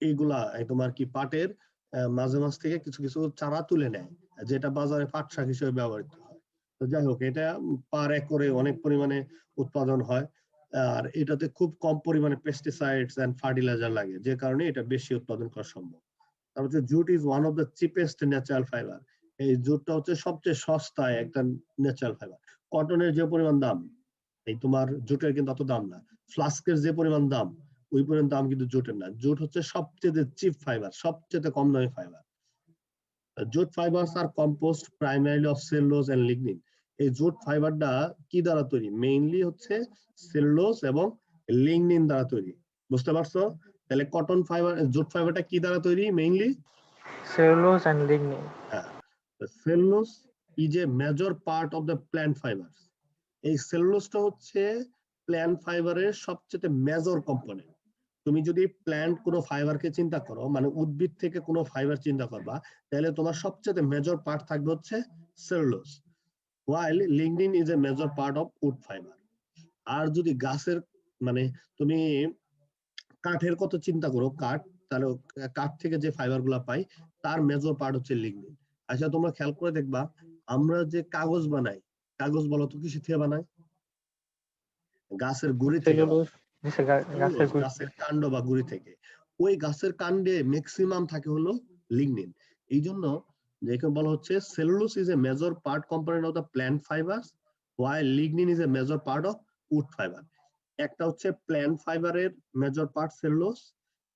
এইগুলা তোমার কি পাটের মাঝে মাঝ থেকে কিছু কিছু চারা তুলে নেয়, যেটা বাজারে পাট শাক হিসেবে ব্যবহৃত হয়। তো যাই হোক, এটা পার একরে অনেক পরিমাণে উৎপাদন হয়, আর এটাতে খুব কম পরিমাণে পেস্টিসাইডস এন্ড ফার্টিলাইজার লাগে, যে কারণে এটা বেশি উৎপাদন করা সম্ভব। তারপর হচ্ছে jute is one of the cheapest natural fibre. এই জুটটা হচ্ছে সবচেয়ে সস্তায় একটা ন্যাচারাল ফাইবার। কটনের যে পরিমাণ দাম, এই তোমার জুটের কিন্তু অত দাম না। ফ্লাস্কের যে পরিমাণ দাম, ওই পরিমাণ দাম কিন্তু জুটের না। জুট হচ্ছে সবচেয়ে চিপ ফাইবার, সবচেয়ে কম দামি fibre. Jute fibres are composed primarily of cellulose and lignin. এই জুট ফাইবারটা কি দ্বারা তৈরি? মেইনলি হচ্ছে সেলুলোজ এবং লিগনিন দ্বারা তৈরি। বুঝতে পারছো? তাহলে কটন ফাইবার, জুট ফাইবারটা কি দ্বারা তৈরি? Mainly cellulose and lignin. Cellulose is a major part of the plant fibre. এই সেলুলোজটা হচ্ছে প্ল্যান্ট ফাইবারের সবচেয়ে মেজর কম্পোনেন্ট। তুমি যদি প্ল্যান্ট কোনো ফাইবারকে চিন্তা করো, মানে উদ্ভিদ থেকে কোনো ফাইবার চিন্তা করবা, তাহলে তোমার সবচেয়ে মেজর পার্ট থাকবে হচ্ছে cellulose, while lignin is a major part of wood fiber. আর যদি গাছের, মানে তুমি কাঠের কথা চিন্তা করো, কাঠ, তাহলে কাঠ থেকে যে ফাইবার গুলা পাই, তার মেজর পার্ট হচ্ছে লিগনিন। আচ্ছা, তোমরা খেয়াল করে দেখবা, আমরা যে কাগজ বানাই, কাগজ বলো তো কিসের থেকে বানাই? গাছের গুড়ি থেকে, গাছের কাণ্ড বা গুড়ি থেকে। ওই গাছের কাণ্ডে ম্যাক্সিমাম থাকে হলো লিগনিন। এই জন্য যেটা বলা হচ্ছে cellulose is a major part component of the plant fibres, while lignin is a major part of wood fiber. একটা হচ্ছে প্ল্যান্ট ফাইবারের মেজর পার্ট সেলুলোজ,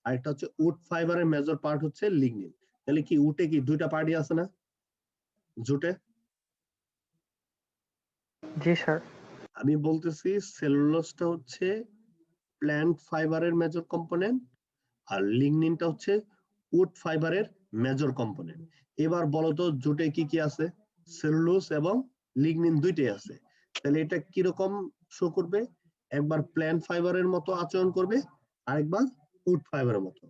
আর একটা হচ্ছে উড ফাইবারের মেজর পার্ট হচ্ছে লিগনিন। তাহলে কি উটে কি দুইটা পার্টি আছে না জুটে? জি স্যার। আমি বলতেছি সেলুলোজটা হচ্ছে প্ল্যান্ট ফাইবারের মেজর কম্পোনেন্ট, আর লিগনিনটা হচ্ছে উড ফাইবারের মেজর কম্পোনেন্ট। এবার বলতো জুটে কি কি আছে? সেলুলোজ এবং লিগনিন দুইটাই আছে। তাহলে এটা কিরকম শো করবে? একবার প্ল্যান্ট ফাইবারের মতো আচরণ করবে, আরেকবার উড ফাইবারের মতো।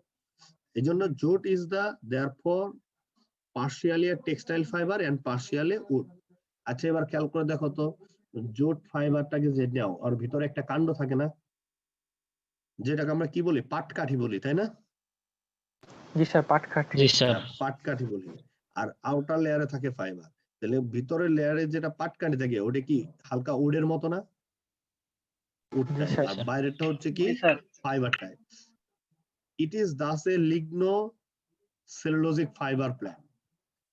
এই জন্য jute is the therefore partially a textile fibre and partially wood. আচ্ছা, এবার খেয়াল করে দেখো তো, জুট ফাইবারটাকে যে নাও, আর ভিতরে একটা কাণ্ড থাকে না, যেটাকে আমরা কি বলি? পাটকাঠি বলি, তাই না? জি স্যার, পাটকাঠি। জি স্যার। পাটকাঠি বলি। আর আউটার লেয়ারে থাকে ফাইবার। তাহলে ভিতরের লেয়ারে যেটা পাটকাঠি থাকে, ওটা কি হালকা উডের মতো না? Would type. আর বাইরেরটা হচ্ছে কি fibre type. It is Das A ligno cellulosic fibre plant.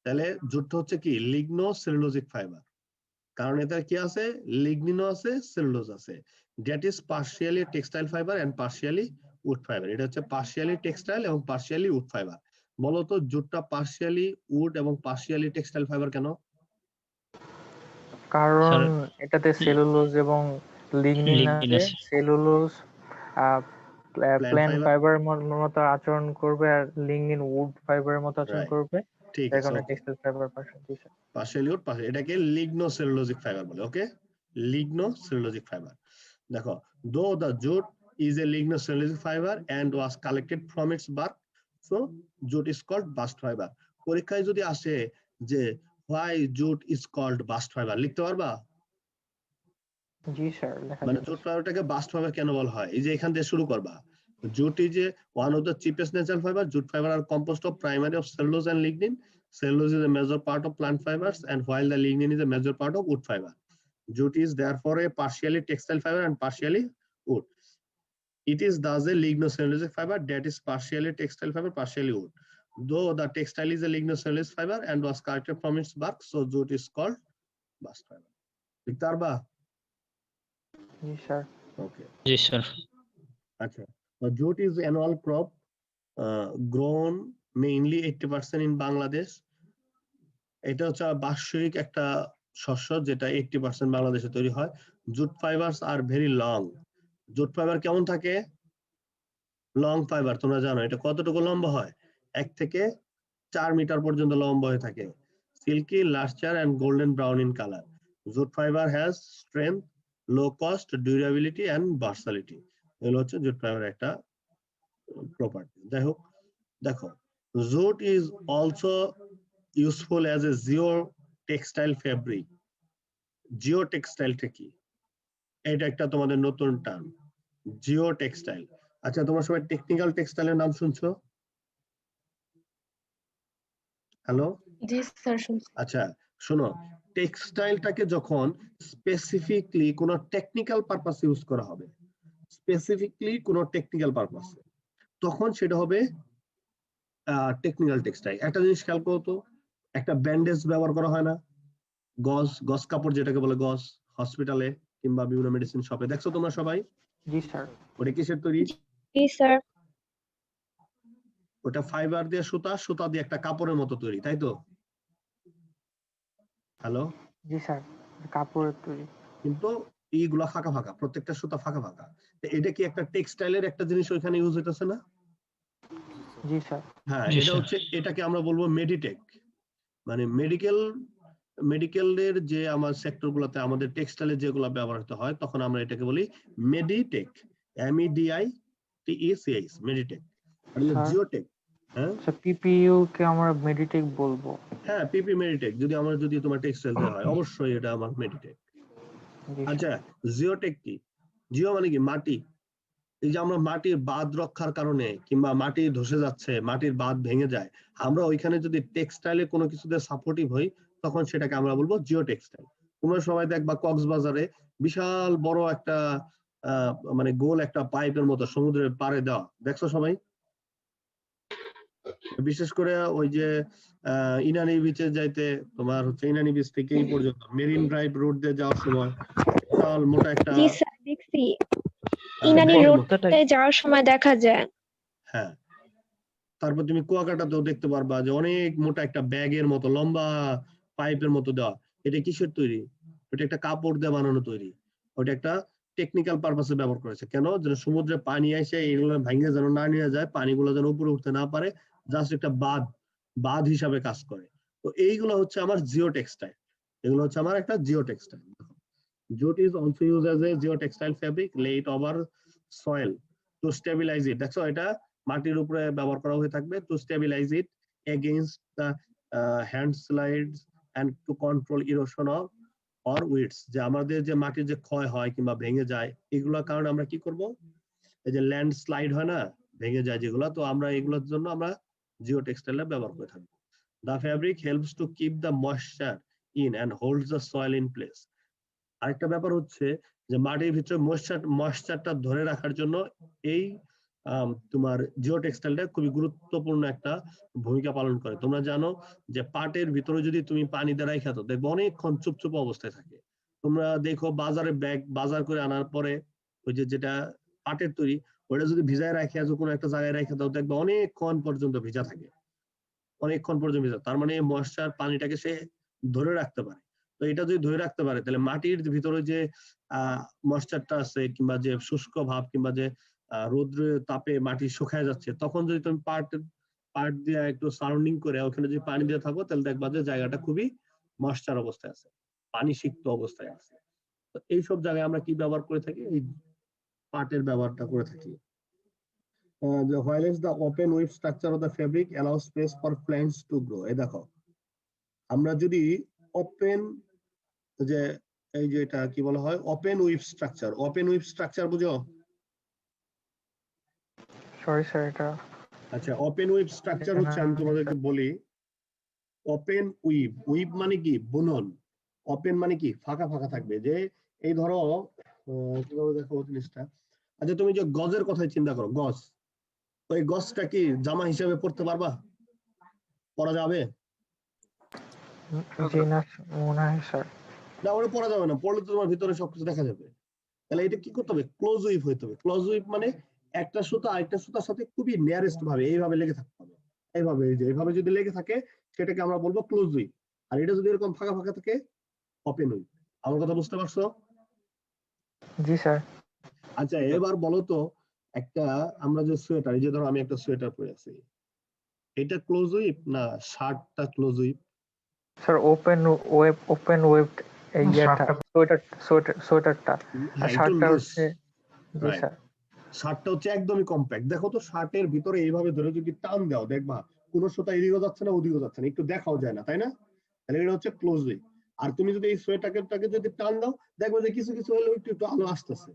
তাহলে জুটটা হচ্ছে কি লিগনো সেলুলোজিক ফাইবার, কারণ এটা কি আছে? লিগনিনও আছে, সেলুলোজ আছে। That is partially textile fibre and partially wood fibre. এটা হচ্ছে পার্শিয়ালি টেক্সটাইল এবং পার্শিয়ালি উড ফাইবার। বলতো জুটটা পার্শিয়ালি উড এবং পার্শিয়ালি টেক্সটাইল ফাইবার কেন? কারণ এটাতে সেলুলোজ এবং লিগনিন আছে। সেলুলোজ প্ল্যান্ট ফাইবার মতো আচরণ করবে, আর লিগনিন উড ফাইবারের মতো আচরণ করবে। ঠিক তাই আছে, কারণে টেক্সটাইল ফাইবার পার্শিয়ালি উড, এটাকে লিগনো সেলুলোজিক ফাইবার বলে। ওকে, লিগনো সেলুলোজিক ফাইবার। দেখো, দো the jute is a lignocellulosic fiber and was collected from its bark, so jute is called bast fiber. পরীক্ষায় যদি আসে যে why jute is called bast fiber, লিখতে পারবা? জি স্যার, মানে জুট ফাইবারটাকে বাস্ট ফাইবার কেন বলা হয়? এই যে এখান থেকে শুরু করবা। Jute is a one of the cheapest natural fiber. Jute fiber are composed of primary of cellulose and lignin. Cellulose is a major part of plant fibers, and while the lignin is a major part of wood fiber. Jute is therefore a partially textile fiber and partially wood. It is thus a lignocellulosic fiber that is partially textile fiber, partially wood. Though the textile is a lignocellulosic fiber and was collected from its bark, so jute is called bast fiber. লিখতে পারবা? জি sir. Okay. জি sir. আচ্ছা, jute is annual crop grown mainly 80% in Bangladesh. এটা হচ্ছে বার্ষিক একটা শস্য, যেটা 80% বাংলাদেশে তৈরি হয়। Jute fibres are very long. Jute fibre কেমন থাকে? Long fibre. তোমরা জানো এটা কতটুকু লম্বা হয়? 1 থেকে 4 মিটার পর্যন্ত লম্বা হয়ে থাকে। Silky, lustre and golden brown in colour. Jute fibre has strength, low cost, durability and versatility. এগুলো হচ্ছে জুট ফাইবার একটা প্রপার্টি। যাই হোক, দেখো, jute is also useful as a geotextile fabric. Geotextile টা কি? এটা একটা তোমাদের নতুন টার্ম, জিওটেক্সটাইল। আচ্ছা, তোমরা সবাই টেকনিক্যাল টেক্সটাইলের নাম শুনছো? হ্যালো, জি স্যার শুনছি। আচ্ছা শোনো, টেক্সটাইলটাকে যখন স্পেসিফিকলি কোনো টেকনিক্যাল পারপাস ইউজ করা হবে, স্পেসিফিকলি কোনো টেকনিক্যাল পারপাস, তখন সেটা হবে টেকনিক্যাল টেক্সটাইল। একটা জিনিস খেয়াল করো তো, একটা ব্যান্ডেজ ব্যবহার করা হয় না, গজ গজ কাপড় যেটাকে বলে গজ, হসপিটালে কিংবা বিভিন্ন মেডিসিন শপে দেখছো তোমরা সবাই, জি স্যার। ওটা কিসের তৈরি? জি স্যার। ওটা ফাইবার দিয়ে সুতা, সুতা দিয়ে একটা কাপড়ের মতো তৈরি, তাই তো? হ্যালো, জি স্যার, কাপড়ের তৈরি। কিন্তু এইগুলা ফাঁকা ফাঁকা, প্রত্যেকটা সুতা ফাঁকা ফাঁকা। তো এটা কি একটা টেক্সটাইলের একটা জিনিস ওইখানে ইউজ হইতেছে না? জি স্যার। হ্যাঁ, এটা হচ্ছে, এটাকে আমরা বলবো মেডিটেক। মানে মেডিকেলের যে আমার সেক্টর গুলোতে আমাদের টেক্সটাইলের যেগুলো ব্যবহৃত হয়, তখন আমরা এটাকে বলি মেডিটেক, MEDITECH, মেডিটেক। আর হলো স্যার, জিওটেক। হ্যাঁ আচ্ছা পিপিইউ কে আমরা মেডিটেক বলবো? হ্যাঁ, পিপি মেডিটেক, যদি তোমার টেক্সটাইল দেওয়া হয় অবশ্যই এটা আমার মেডিটেক। জি স্যার। আচ্ছা, জিওটেক কি? জিও মানে কি? মাটি। এই যে আমরা মাটির বাঁধ রক্ষার কারণে কিংবা মাটি ধসে যাচ্ছে, মাটির বাঁধ ভেঙে যায়, আমরা ওইখানে যদি টেক্সটাইলে কোনো কিছুতে সাপোর্টিভ হই, তখন সেটাকে আমরা বলবো জিও টেক্সটাইল। তোমরা সবাই দেখবা কক্সবাজারে বিশাল বড় একটা মানে গোল একটা পাইপের মতো সমুদ্রের পাড়ে দেওয়া, দেখছো সবাই? বিশেষ করে ওই যে ইনানি বিচে যাইতে, তোমার হচ্ছে ইনানি বিচ থেকে এই পর্যন্ত মেরিন ড্রাইভ রোড দিয়ে যাওয়ার সময় বিশাল মোটা একটা জি স্যার দেখছি, ইনানি ব্যাগের মতো। রোডটায় যাওয়ার সময় দেখা যায়। হ্যাঁ, তারপর তুমি কুয়াকাটাতেও দেখতে পারবা যে অনেক মোটা একটা ব্যাগের মতো লম্বা পাইপের মতো দেওয়া। এটা কিসের তৈরি? ওটা একটা কাপড় দিয়ে বানানো তৈরি। ওটা একটা টেকনিক্যাল পারপাসে ব্যবহার করেছে। কেন? যেন সমুদ্রে পানি এসে এগুলো ভাঙে যেন না নিয়ে যায়, পানিগুলো যেন উপরে উঠতে না পারে, জাস্ট একটা বাঁধ হিসাবে কাজ করে। তো এইগুলো হচ্ছে আমার জিও টেক্সটাইল, এগুলো হচ্ছে আমার একটা geo textile. Jute is also used as a geotextile fabric laid over soil to stabilize it. দেখছো, এটা মাটির উপরে ব্যবহার করা হয়ে থাকবে to stabilize it against the handslides and to control erosion of or weeds. যে আমাদের যে মাটির যে ক্ষয় হয় কিংবা ভেঙে যায়, এগুলোর কারণে আমরা কি করব? এই যে ল্যান্ডস্লাইড হয় না, ভেঙে যায় যেগুলো, তো আমরা এগুলোর জন্য আমরা জিও টেক্সটাইল ব্যবহার করে থাকবো। The fabric helps to keep the moisture in and holds the soil in place. আরেকটা ব্যাপার হচ্ছে যে মাটির ভিতরে ময়েশ্চারটা ধরে রাখার জন্য এই তোমার জিও টেক্সটাইলটা খুবই গুরুত্বপূর্ণ একটা ভূমিকা পালন করে। তোমরা জানো যে পাটের ভিতরে যদি তুমি পানি দিয়ে রাখা তো দেখবে অনেকক্ষণ চুপচুপ অবস্থায় থাকে। তোমরা দেখো বাজারে বাজার করে আনার পরে ওই যে যেটা পাটের তৈরি, ওটা যদি ভিজায় রাখে কোনো একটা জায়গায় রেখে দাও, দেখবে অনেকক্ষণ পর্যন্ত ভিজা থাকে, অনেকক্ষণ পর্যন্ত ভিজা। তার মানে ময়েশ্চার পানিটাকে সে ধরে রাখতে পারে। তো এটা যদি ধরে রাখতে পারে, তাহলে মাটির ভিতরে যে ময়েশ্চারটা আছে কিংবা যে শুষ্ক ভাব কিংবা যে রৌদ্রের তাপে মাটি শুকায় যাচ্ছে, তখন যদি তুমি পাট দিয়ে একটু সারাউন্ডিং করে ওখানে যদি পানি দিয়ে থাকো, তাহলে দেখবা যে জায়গাটা খুবই ময়েশ্চার অবস্থায় আছে, পানি সিক্ত অবস্থায় আছে। তো এইসব জায়গায় আমরা কি ব্যবহার করে থাকি? এই পাটের ব্যবহারটা করে থাকি। While the open weave structure of the fabric allows space for plants to grow. এই দেখো, আমরা যদি ওপেন যে এই যে এটা কি বলা হয়, ওপেন উইভ স্ট্রাকচার বুঝো? সরি স্যার, এটা আচ্ছা, ওপেন উইভ স্ট্রাকচার হচ্ছে, আমি তোমাদেরকে বলি, ওপেন উইভ মানে কি? বুনন। ওপেন মানে কি? ফাঁকা ফাঁকা থাকবে। যে এই ধরো কিভাবে দেখো জিনিসটা। আচ্ছা, তুমি যে গজের কথাই চিন্তা করো, গজ, ওই গজটা কি জামা হিসেবে পড়তে পারবা? পরা যাবে জি না মনে হয় স্যার। না? ওটা পরা যাবে না, পড়লে তো তোমার ভিতরে সবকিছু দেখা যাবে। তাহলে এটা কি করতে হবে? ক্লোজ উইভ হইতে হবে। ক্লোজ উইভ মানে একটা সুতা আরেকটা সুতার সাথে খুবই নিয়ারেস্ট ভাবে এইভাবে লেগে থাকতে হবে। এইভাবে, এই যে এইভাবে যদি লেগে থাকে, সেটাকে আমরা বলবো ক্লোজ উইভ। আর এটা যদি এরকম ফাঁকা ফাঁকা থাকে, ওপেন উইভ। আমার কথা বুঝতে পারছো? জি স্যার। আচ্ছা, এবার বলো তো, একটা আমরা যে সোয়েটার, এই যে ধরো আমি একটা সোয়েটার পরে আছি, এটা ক্লোজ উইভ না শার্টটা close we've? Sir open web এই ইয়েটা সোয়েটারটা, আর হ্যাঁ, একটু শার্টটা লুজ, হচ্ছে। জি রাইট। স্যার। শার্টটা হচ্ছে একদমই কম্প্যাক্ট। দেখো তো শার্টের ভিতরে এইভাবে ধরে যদি টান দাও, দেখবা কোনো সুতা এদিকেও যাচ্ছে না ওদিকেও যাচ্ছে না, একটু দেখাও যায় না, তাই না? তাহলে এটা হচ্ছে ক্লোজ উইভ। আর তুমি যদি এই সোয়েটারটাকে যদি টান দাও, দেখবে যে কিছু কিছু হলেও একটু একটু আলো আসতেছে,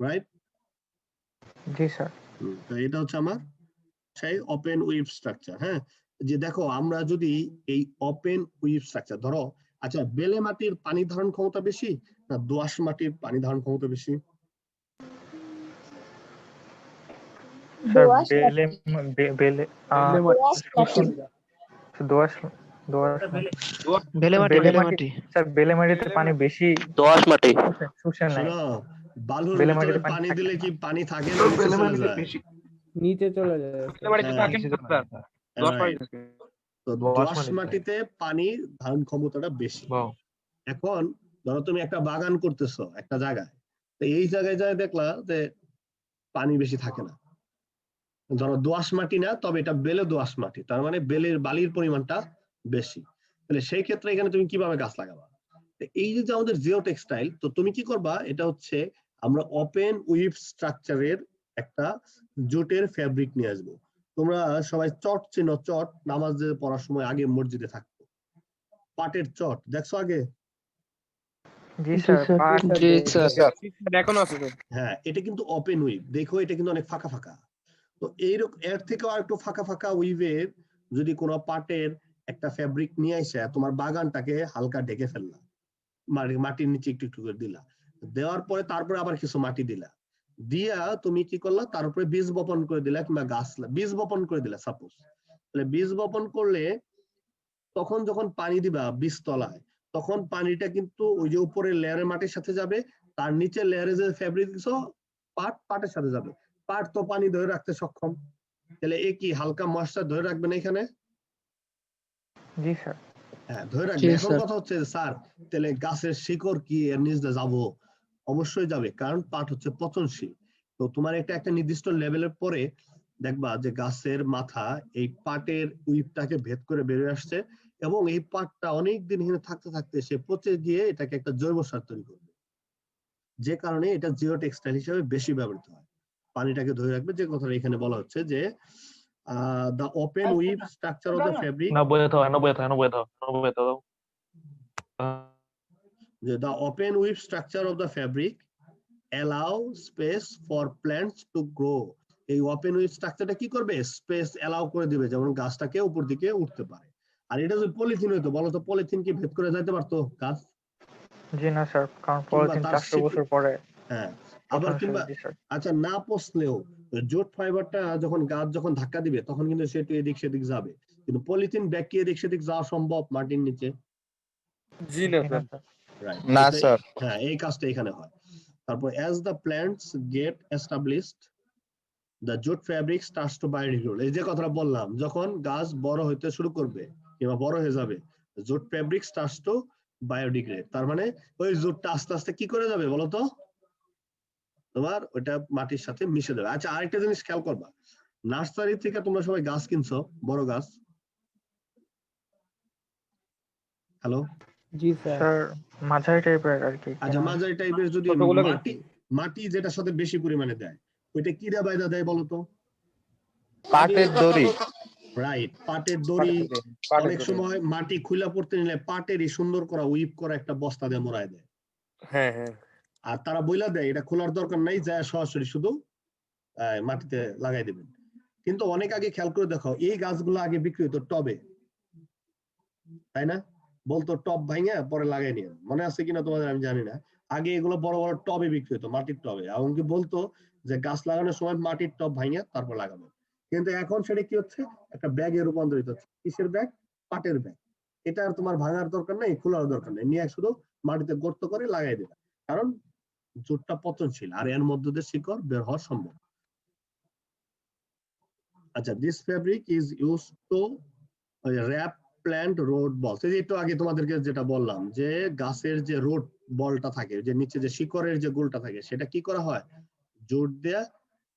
রাইট? জি স্যার। তো এটা হচ্ছে আমার সেই ওপেন উইভ স্ট্রাকচার। হ্যাঁ, যে দেখো আমরা যদি এই ওপেন উইভ স্ট্রাকচার ধরো, আচ্ছা বেলে মাটির পানি ধারণ ক্ষমতা বেশি না দোআঁশ মাটির পানি ধারণ ক্ষমতা বেশি? স্যার বেলে দোআঁশ বেলে মাটি স্যার বেলে মাটিতে পানি বেশি দোআঁশ মাটি শুষে নেয়। শোনো, বালুর বেলে ভিতরে মাটিতে পানি থাকে দিলে না। কি পানি থাকে না নিচে চলে যায়? নিচে চলে যায়। Right. তো দোআঁশ মাটিতে পানি ধারণ ক্ষমতাটা বেশি। এখন ধরো তুমি একটা বাগান করতেছো একটা জায়গায়, তো এই জায়গায় যায় দেখলা যে পানি বেশি থাকে না, ধরো দোআঁশ মাটি না, তবে এটা বেলে দোআঁশ মাটি, তার মানে বেলের বালির পরিমাণটা বেশি। তাহলে সেই ক্ষেত্রে এখানে তুমি কিভাবে গাছ লাগাবা? এই যে আমাদের জিও টেক্সটাইল, তো তুমি কি করবা, এটা হচ্ছে আমরা ওপেন উইভ স্ট্রাকচারের একটা জুটের ফ্যাব্রিক নিয়ে আসবো। তোমরা সবাই চট চেনো, চট নামাজ পড়ার সময় আগে মসজিদে থাকতো, পাটের চট দেখছো আগে? জি স্যার হ্যাঁ, এটা কিন্তু ওপেন উইভ, দেখো এটা কিন্তু অনেক ফাঁকা ফাঁকা। তো এইরকম এর থেকেও আর একটু ফাঁকা ফাঁকা উইভের যদি কোনো পাটের একটা ফ্যাব্রিক নিয়ে এসে তোমার বাগানটাকে হালকা ঢেকে ফেললা, মাটির নিচে একটু একটু করে দিলা, দেওয়ার পরে তারপরে আবার কিছু মাটি দিলা, দিয়া তুমি কি করলা, তার উপরে বীজ বপন করে দিলা, কিংবা গাছ বীজ বপন করে দিলা সাপোজ। তাহলে বীজ বপন করলে তখন যখন পানি দিবা বীজ তলায়, তখন পানিটা কিন্তু ওই যে উপরের লেয়ারের মাটির সাথে যাবে, তার নিচে লেয়ারে যে ফ্যাব্রিক দিছো পাটের সাথে যাবে। পাট তো পানি ধরে রাখতে সক্ষম, তাহলে এ কি হালকা ময়েশ্চার ধরে রাখবে না এখানে? জি স্যার। হ্যাঁ, ধরে রাখবে। এখন কথা হচ্ছে স্যার তাহলে গাছের শিকড় কি এর নিচ দিয়ে যাবো? অবশ্যই যাবে, কারণ পাট হচ্ছে পচনশীল। তো তোমার একটা নির্দিষ্ট লেভেলের পরে দেখবা যে গাছের মাথা এই পাটের উইপটাকে ভেদ করে বেরিয়ে আসছে, এবং এই পাটটা অনেকদিন এখানে থাকতে থাকতে সে পচে গিয়ে এটাকে একটা জৈব সার তৈরি করবে, যে কারণে এটা জিও টেক্সটাইল হিসেবে বেশি ব্যবহৃত হয়। পানিটাকে ধরে রাখবে, যে কথাটা এখানে বলা হচ্ছে যে the open weave structure of the fabric, the open weave structure of the fabric allow space for plants to grow. এই ওপেন উইভ স্ট্রাকচারটা কি করবে, স্পেস অ্যালাউ করে দিবে, যেমন গাছটাকে উপর দিকে উঠতে পারে। আর এটা যদি পলিথিন হইতো, বলো তো পলিথিন কি ভেদ করে যাইতে পারতো গাছ? জি না স্যার, কারণ পলিথিন 400 বছর পরে। হ্যাঁ, আবার কিংবা আচ্ছা না পচলেও জুট ফাইবারটা যখন গাছ যখন ধাক্কা দিবে তখন কিন্তু সে একটু এদিক সেদিক যাবে, কিন্তু পলিথিন ব্যাগ কি এদিক সেদিক যাওয়া সম্ভব মাটির নিচে? জি না স্যার। রাইট, না স্যার। হ্যাঁ, এই কাজটা এখানে হয়। তারপর as the plants get established the jute fabric starts to biodegrade. এই যে কথাটা বললাম, যখন গাছ বড় হইতে শুরু করবে কিংবা বড় হয়ে যাবে, jute fabric starts to biodegrade, তার মানে ওই জুটটা আস্তে আস্তে কি করে যাবে বলতো, তোমার ওইটা মাটির সাথে মিশে যাবে। আচ্ছা আরেকটা জিনিস খেয়াল করবা, নার্সারি থেকে তোমরা সবাই গাছ কিনছো, বড় গাছ। হ্যালো, জি স্যার। মাঝারি টাইপের আর কি। আচ্ছা মাঝারি টাইপের যদি মাটি যেটার সাথে বেশি পরিমাণে দেয়, ওইটা কি দিয়ে বাইদা দেয় বলতো? পাটের দড়ি। রাইট, পাটের দড়ি। অনেক সময় মাটি খুলা পড়তে নিলে পাটেরই সুন্দর করা উইপ করা একটা বস্তা দিয়ে মোড়ায় দেয়। হ্যাঁ হ্যাঁ। আর তারা বইলা দেয় এটা খোলার দরকার নাই, যায় সরাসরি শুধু মাটিতে লাগাই দেবেন। কিন্তু অনেক আগে খেয়াল করে দেখো, এই গাছগুলো আগে বিক্রি হতো টবে, তাই না? বলতো টব ভাঙা পরে লাগাই নিয়ে, মনে আছে কিনা তোমাদের আমি জানি না। আগে এগুলো বড় বড় টবে বিক্রি হতো, মাটির টবে, এমনকি বলতো যে গাছ লাগানোর সময় মাটির টব ভাঙা তারপর লাগানো। কিন্তু এখন সেটা কি হচ্ছে, একটা ব্যাগে রূপান্তরিত হচ্ছে। কিসের ব্যাগ? পাটের ব্যাগ। এটা আর তোমার ভাঙার দরকার নেই, খোলার দরকার নেই, নিয়ে শুধু মাটিতে গর্ত করে লাগাই দেবে, কারণ জুটটা পচনশীল আর এর মধ্যে দিয়ে শিকড় বের হওয়া সম্ভব। আচ্ছা, this fabric is use to wrap plant road বলস। এই একটু আগে তোমাদেরকে যেটা বললাম, যে গাছের যে রোড বলটা থাকে, যে নিচে যে শিকড়ের যে গোলটা থাকে, সেটা কি করা হয়, জুট দিয়ে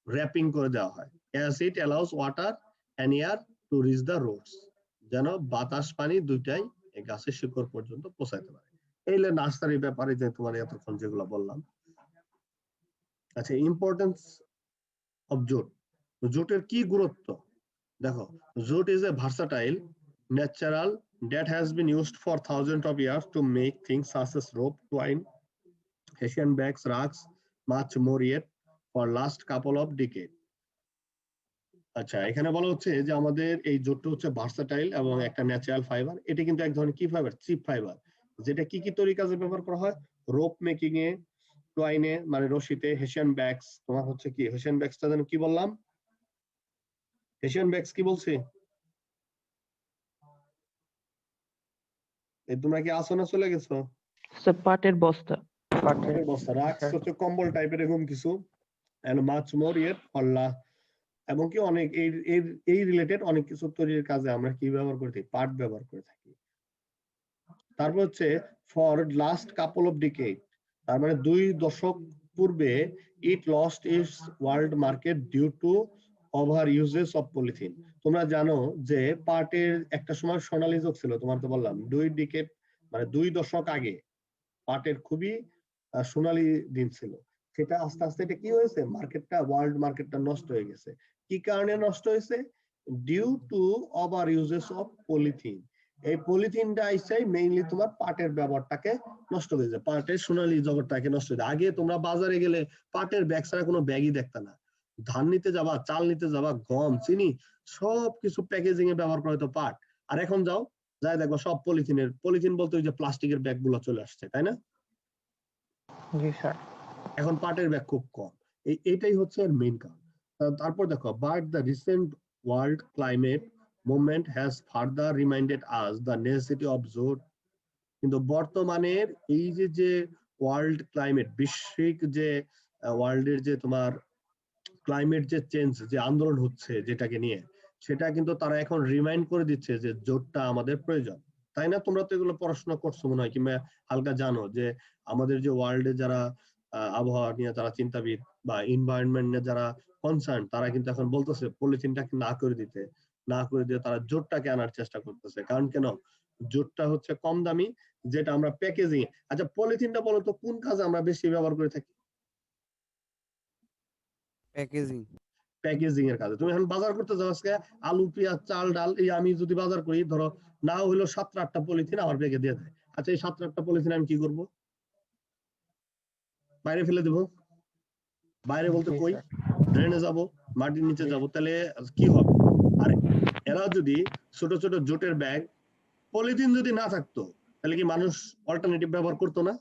র‍্যাপিং করে দেওয়া হয়, as it allows water and air to reach the roots, যেন বাতাস পানি দুইটাই এই গাছের শিকড় পর্যন্ত পৌঁছাতে পারে। এই নার্সারির ব্যাপারে যে তোমার এতক্ষণ যেগুলো বললাম। আচ্ছা, ইম্পর্টেন্স অফ জুট। জুটের কি গুরুত্ব দেখো, jute is a versatile natural that has been used for thousands of years to make things such as rope, twine, Hessian bags, rugs, much more yet for last couple of decades. আচ্ছা, এখানে বলা হচ্ছে যে আমাদের এই জোটটা হচ্ছে versatile এবং একটা ন্যাচারাল ফাইবার। এটা কিন্তু এক ধরনের কি ফাইবার? চিপ ফাইবার, যেটা কি তৈরি কাজে ব্যবহার করা হয়? রোপ মেকিং এ, টুয়াইনে মানে রশিতে, হেসিয়ান ব্যাগস, তোমার হচ্ছে কি হেসিয়ান ব্যাগসটা যেন কি বললাম? হেসিয়ান ব্যাগস কি বলছি? এই তোমরা কি আসো না চলে গেছো? স্যার পাটের বস্তা। পাটের বস্তা রাখস হচ্ছে কম্বল টাইপের এরকম কিছু, এন্ড মাছ মোর ইয়েট পাল্লা, এবং কি অনেক এই রিলেটেড অনেক কিছু তৈরির কাজে আমরা কি ব্যবহার করে থাকি? পাট ব্যবহার করে থাকি। তারপর হচ্ছে for last couple of decade, তার মানে 2 দশক পূর্বে it lost its world market due to over uses of polythene. তোমরা জানো যে পাটের একটা সময় সোনালী যুগ ছিল, তোমার তো বললাম 2 ডিকেড মানে 2 দশক আগে পাটের খুবই সোনালী দিন ছিল। সেটা আস্তে আস্তে এটা কি হয়েছে? মার্কেটটা, ওয়ার্ল্ড মার্কেটটা নষ্ট হয়ে গেছে। কি কারণে নষ্ট হয়েছে? Due to over uses of polythene. এই পলিথিনটা আইসে মেইনলি তোমার পাটের ব্যবহারটাকে নষ্ট করে দেয়, পাটের সোনালী জগৎটাকে নষ্ট করে দেয়। আগে তোমরা বাজারে গেলে পাটের ব্যাগ ছাড়া কোনো ব্যাগই দেখতে না। ধান নিতে যাবা, চাল নিতে যাবা, গম, চিনি সবকিছু প্যাকেজিং এ ব্যবহার করা হতো পাট। আর এখন যাও, যাই দেখো সব পলিথিনের, পলিথিন বলতে ওই যে প্লাস্টিকের ব্যাগ গুলো চলে আসছে, তাই না? জি স্যার। এখন পাটের ব্যাগ খুব কম। এইটাই হচ্ছে এর মেইন কারণ। তারপর দেখো, but the recent world climate movement has further reminded us the necessity of জোট। কিন্তু বর্তমানের এই যে ওয়ার্ল্ড ক্লাইমেট, বৈশ্বিক যে ওয়ার্ল্ডের যে তোমার ক্লাইমেট যে চেঞ্জ, যে আন্দোলন হচ্ছে যেটাকে নিয়ে, সেটা কিন্তু তারা এখন রিমাইন্ড করে দিচ্ছে যে জোটটা আমাদের প্রয়োজন, তাই না? তোমরা তো এগুলো পড়াশোনা করছো মনে হয়, কিংবা হালকা জানো যে আমাদের যে ওয়ার্ল্ডে যারা আবহাওয়া নিয়ে যারা চিন্তাবিদ বা এনভায়রনমেন্ট নিয়ে যারা কনসার্ন, তারা কিন্তু এখন বলতেছে পলিথিনটাকে না করে দিয়ে তারা জোটটাকে আনার চেষ্টা করতেছে। কারণ কেন? জোটটা হচ্ছে কম দামি, যেটা আমরা প্যাকেজিং। আচ্ছা, পলিথিনটা বলতো কোন কাজে আমরা বেশি ব্যবহার করে থাকি? প্যাকেজিং। প্যাকেজিং এর কাজে। তুমি এখন বাজার করতে যাও, আজকে আলু, পেঁয়াজ, চাল, ডাল, এই আমি যদি বাজার করি, ধরো না হইলো 7-8টা পলিথিন আমার ব্যাগে দিয়ে দেয়। আচ্ছা, এই 7-8টা পলিথিন আমি কি করব? বাইরে ফেলে দেবো। বাইরে বলতে জি কই? স্যার। ড্রেনে যাব, মাটির নিচে যাব, তাহলে কি হবে? আর এরা যদি ছোট ছোট জোটের ব্যাগ, পলিথিন যদি না থাকতো, তাহলে কি মানুষ অল্টারনেটিভ ব্যবহার করতো না?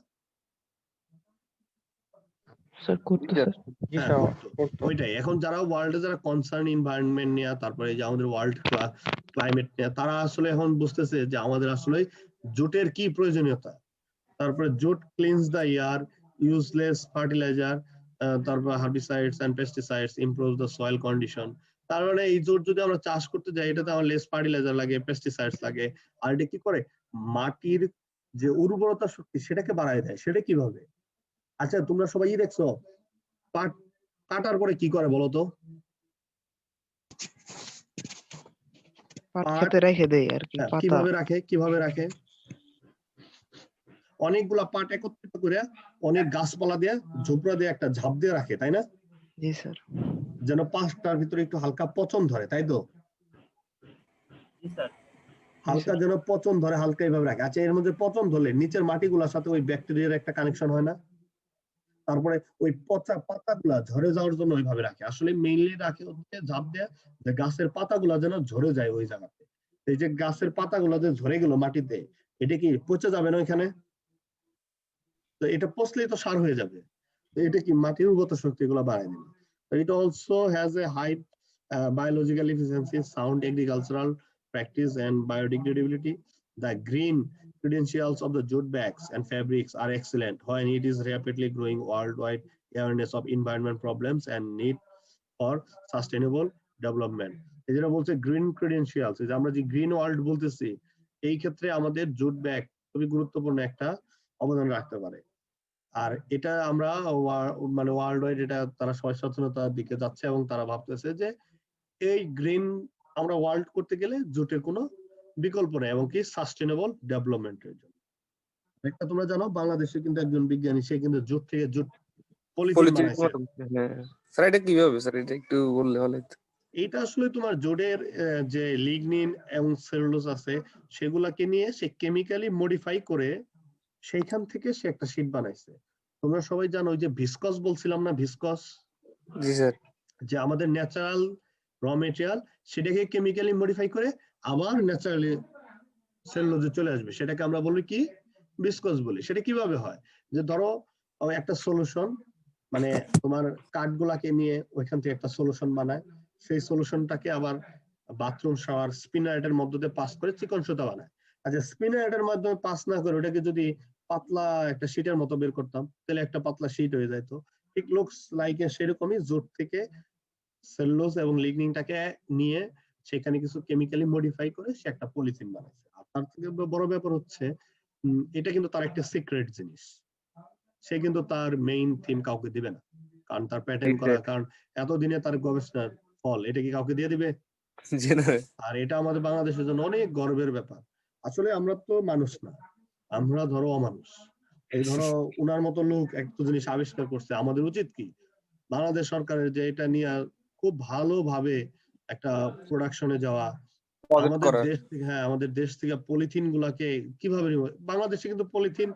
স্যার করতে স্যার। জি হ্যাঁ, স্যার। করতো। ওইটাই এখন যারা ওয়ার্ল্ডে যারা কনসার্ন এনভায়রনমেন্ট নিয়ে, তারপরে যে আমাদের ওয়ার্ল্ড ক্লাইমেট নিয়ে, তারা আসলে এখন বুঝতেছে যে আমাদের আসলে জোটের কি প্রয়োজনীয়তা। তারপরে jute cleans the air, useless fertiliser, তারপর herbicides and pesticides improve the soil condition. তার মানে এই জোট যদি আমরা চাষ করতে যাই, এটাতে আমার লেস ফার্টিলাইজার লাগে, পেস্টিসাইডস লাগে। আর এটা কি করে? মাটির যে উর্বরতা শক্তি সেটাকে বাড়ায় দেয়। সেটা কিভাবে? আচ্ছা, তোমরা সবাই দেখছো পাট কাটার পরে কি করে বলো তো? পাট পাট খেতে রেখে দেয় আর কি, পাতা। কিভাবে রাখে? অনেকগুলা পাট একত্রিত করে অনেক গাছপালা দিয়ে, ঝোপড়া দিয়ে একটা ঝাপ দিয়ে রাখে, তাই না? জি স্যার। যেন পাটটার ভিতরে একটু হালকা পচন ধরে, তাই তো? হালকা যেন পচন ধরে, হালকা এইভাবে রাখে। আচ্ছা, এর মধ্যে পচন ধরলে নিচের মাটিগুলোর সাথে ওই ব্যাকটেরিয়ার একটা কানেকশন হয় না? তারপরে ওই পচা পাতাগুলা ঝরে যাওয়ার জন্য ওইভাবে রাখে। আসলে মেইনলি রাখে হচ্ছে ঝাপ দেয়া, যে গাছের পাতাগুলা যেন ঝরে যায় ওই জায়গাতে। এই যে গাছের পাতাগুলা যে ঝরে গেল মাটিতে, এটা কি পচে যাবে না ওইখানে? তো এটা পচলেই তো সার হয়ে যাবে। তো এটা কি মাটির উর্বরতা শক্তি এগুলো বাড়ায় দেবে। It also has a high biological efficiency, sound agricultural practice, and biodegradability. The green credentials of the jute bags and fabrics are excellent when it is rapidly growing worldwide awareness of environment problems and need for sustainable development. এই যেটা বলছে green credentials, যে আমরা যে green world বলতেছি, এই ক্ষেত্রে আমাদের জুট ব্যাগ খুবই গুরুত্বপূর্ণ একটা অবদান রাখতে পারে। আর এটা আমরা মানে ওয়ার্ল্ড ওয়াইড এটা তারা সচেতনতার দিকে যাচ্ছে, এবং তারা ভাবতেছে যে এই গ্রিন আমরা ওয়ার্ল্ড করতে গেলে জুটের কোনো বিকল্প নেই, এবং কি সাস্টেনেবল ডেভেলপমেন্টের জন্য। একটা তোমরা জানো, বাংলাদেশে কিন্তু একজন বিজ্ঞানী, সে কিন্তু জুট থেকে জুট পলিথিন বানাইছে। স্যার এটা কিভাবে স্যার, এটা একটু বললে ভালো হতো। এটা আসলে তোমার জোটের যে লিগনিন এবং সেলুলোজ আছে, সেগুলাকে নিয়ে সে কেমিক্যালি মডিফাই করে সেইখান থেকে সে একটা শীট বানাইছে। তোমরা সবাই জানো ওই যে ভিসকস বলছিলাম না, ভিসকস, জি স্যার। যে আমাদের ন্যাচারাল র মেটেরিয়াল, সেটাকে কেমিক্যালি মডিফাই করে আবার ন্যাচারালি সেলুলোজে চলে আসবে, সেটাকে আমরা বলি কি ভিসকস বলি। সেটা কিভাবে হয়, যে ধরো একটা সলিউশন, মানে তোমার কাঠগুলাকে নিয়ে ওইখান থেকে একটা সলিউশন বানায়, সেই সলিউশনটাকে আবার বাথরুম শাওয়ার স্পিনারেটের মধ্য দিয়ে পাস করে চিকন সুতা বানায়। আচ্ছা, স্পিনারেটের মাধ্যমে পাস না করে ওটাকে যদি পাতলা একটা শীটের মতো বের করতাম, তাহলে একটা পাতলা শীট হয়ে যেত। ঠিক লুকস লাইক সেরকমই জুট থেকে সেলুলোজ এবং লিগনিনটাকে নিয়ে সেখানে কিছু কেমিক্যালি মডিফাই করে সে একটা পলিথিন বানাইছে। আর তার থেকে বড় ব্যাপার হচ্ছে এটা কিন্তু তার একটা সিক্রেট জিনিস, সে কিন্তু তার মেইন থিম কাউকে দিবে না, কারণ তার প্যাটার্ন করা, কারণ এতদিনে তার গবেষণার ফল, এটা কি কাউকে দিয়ে দিবে? আর এটা আমাদের বাংলাদেশের জন্য অনেক গর্বের ব্যাপার। আসলে আমরা তো মানুষ না, আমরা ধরো অমানুষ। এই ধরো উনার মতো লোক একটা জিনিস আবিষ্কার করছে, আমাদের উচিত কি বাংলাদেশ সরকারের যে এটা নিয়ে খুব ভালোভাবে একটা প্রোডাকশনে যাওয়া, আমাদের দেশ থেকে, হ্যাঁ আমাদের দেশ থেকে পলিথিন গুলাকে কিভাবে, বাংলাদেশে কিন্তু পলিথিন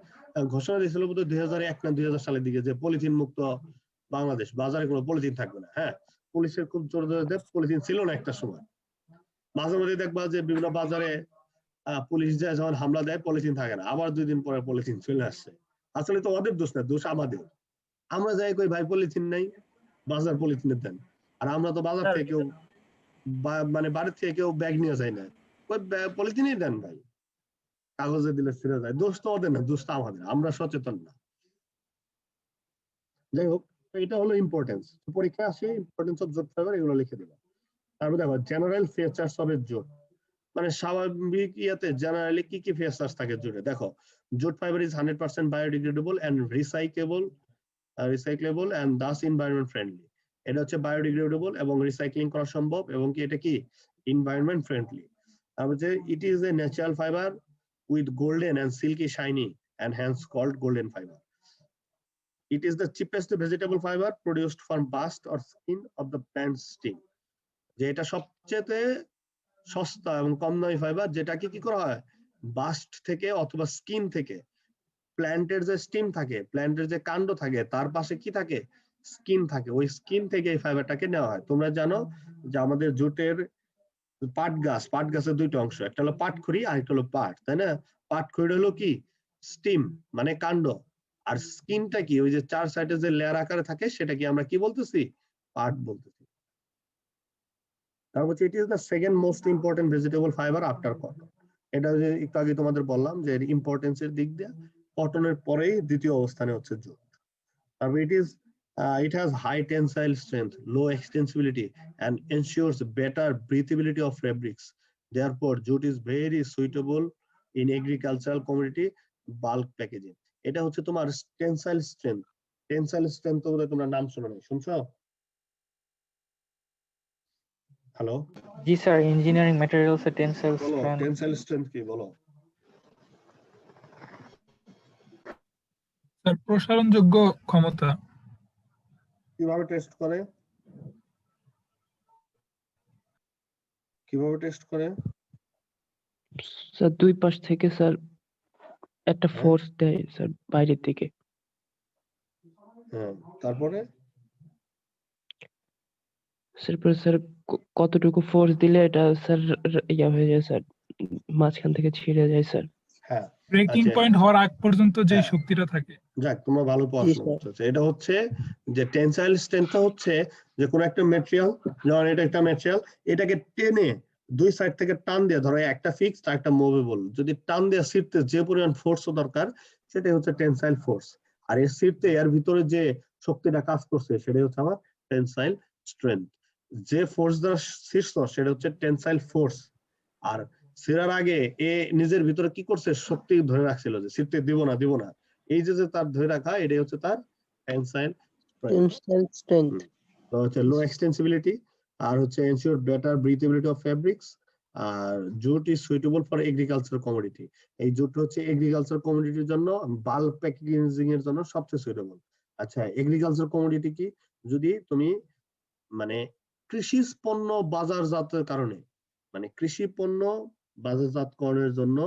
ঘোষণা দিয়েছিল বোধহয় 2001 না 2000 সালের দিকে, যে পলিথিন মুক্ত বাংলাদেশ, বাজারে কোনো পলিথিন থাকবে না। হ্যাঁ, পুলিশের খুব জোর জোরে পলিথিন ছিল না একটা সময়। মাঝে মাঝে দেখবা যে বিভিন্ন বাজারে পুলিশ যায় যখন হামলা দেয় পলিথিন থাকে না, আবার 2 দিন পরে পলিথিন চলে আসছে। আসলে তো ওদের দোষ না, দোষ আমাদের। আমরা যাই কই ভাই পলিথিন নাই, বাজার পলিথিনের দেন। আর আমরা তো বাজার থেকে কেউ মানে বাড়ির থেকে কেউ ব্যাগ নিয়ে যায় না, ওই পলিথিনই দেন ভাই, কাগজে দিলে ছিঁড়ে যায়। দোষ তো ওদের না, দোষ তো আমাদের, আমরা সচেতন না। যাই হোক, এটা হলো ইম্পর্টেন্স। পরীক্ষায় আসে ইম্পর্টেন্স অফ জুট ফাইবার, এগুলো লিখে দিলাম। তারপর দেখো জেনারেল ফিচার্স অফ জুট, মানে স্বাভাবিক ইয়াতে জেনারেলি কি কি ফিচার্স থাকে জুটে। দেখো, jute fibre is 100% biodegradable and recyclable and thus environment friendly. এটা হচ্ছে বায়োডিগ্রেডেবল এবং রিসাইক্লিং করা সম্ভব, এবং কি এটা কি এনভায়রনমেন্ট ফ্রেন্ডলি। তারপর যে it is a natural fibre with golden and silky shiny and hence called golden fibre. It is the cheapest vegetable fiber produced from bast or skin of the plant stem. যে এটা সবচেয়ে সস্তা এবং কম দামি fibre, যেটাকে কি করা হয় বাস্ট থেকে অথবা স্কিন থেকে, প্ল্যান্টের যে স্টিম থাকে, প্ল্যান্টের যে কাণ্ড থাকে তার পাশে কি থাকে, স্কিন থাকে, ওই স্কিন থেকে এই ফাইবারটাকে নেওয়া হয়। তোমরা জানো যে আমাদের জুটের পাট গাছের 2টা অংশ, একটা হলো পাটখড়ি আর একটা হলো পাট, তাই না? পাটখড়ি হলো কি স্টিম মানে কাণ্ড, আর স্কিনটা কি ওই যে 4 সাইডে যে লেয়ার আকারে থাকে, সেটা কি আমরা কি বলতেছি, পাট বলতেছি। তারপর it is the second most important vegetable fibre after cotton. এটা যে একটু আগে তোমাদের বললাম যে এর ইম্পর্টেন্সের দিক দিয়ে কটনের পরেই দ্বিতীয় অবস্থানে হচ্ছে জুট। তারপর it has high tensile strength, low extensibility and ensures better breathability of fabrics. Therefore jute is very suitable in agricultural commodity bulk packaging. এটা হচ্ছে তোমার টেনসাইল স্ট্রেংথ। টেনসাইল স্ট্রেংথ তো তোমরা নাম শুনো নাই, শুনছো? হ্যালো, জি স্যার, ইঞ্জিনিয়ারিং ম্যাটেরিয়ালস এর টেনসাইল বলো স্ট্রেংথ। টেনসাইল স্ট্রেংথ কি বলো? স্যার প্রসারণযোগ্য ক্ষমতা। কিভাবে টেস্ট করে? স্যার 2 পাশ থেকে স্যার একটা ফোর্স দেয় স্যার বাইরের দিকে। হ্যাঁ, তারপরে স্যার কতটুকু ফোর্স দিলে এটা স্যার ইয়া হয়ে যায় স্যার, মাঝখান থেকে ছিঁড়ে যায় স্যার। হ্যাঁ, ব্রেকিং আচ্ছা, পয়েন্ট হওয়ার আগ পর্যন্ত যে হ্যাঁ। শক্তিটা থাকে। যাক, তোমরা ভালো পড়াশোনা করছো। এটা হচ্ছে যে টেনসাইল স্ট্রেংথটা হচ্ছে যে কোন একটা ম্যাটেরিয়াল, যেমন এটা একটা ম্যাটেরিয়াল, এটাকে টেনে 2 সাইড থেকে টান দিয়ে, ধরো একটা ফিক্সড আর একটা মুভেবল, যদি টান দিয়ে ছিঁড়তে যে পরিমাণ ফোর্স দরকার, সেটাই হচ্ছে টেনসাইল ফোর্স। আর এর ছিঁড়তে এর ভিতরে যে শক্তিটা কাজ করছে সেটাই হচ্ছে আমার টেনসাইল স্ট্রেংথ। যে ফোর্স দ্বারা ছিঁড়ছ সেটা হচ্ছে টেনসাইল ফোর্স, আর ছিঁড়ার আগে এ নিজের ভিতরে কি করছে, শক্তি ধরে রাখছিল যে ছিঁড়তে দিব না। এই যে তার ধরে রাখা, এটাই হচ্ছে তার টেনসাইল স্ট্রেংথ। তো হচ্ছে লো এক্সটেন্সিবিলিটি, আর হচ্ছে ensure better breathability of fabrics. আর jute is suitable for agriculture commodity. এই জুট হচ্ছে এগ্রিকালচার কমোডিটির জন্য, বাল্ক প্যাকেজিং এর জন্য সবচেয়ে সুইটেবল। আচ্ছা, এগ্রিকালচার কমোডিটি কি? যদি তুমি মানে কৃষি পণ্য বাজারজাতের কারণে, মানে কৃষি পণ্য বাজারজাতকরণের জন্য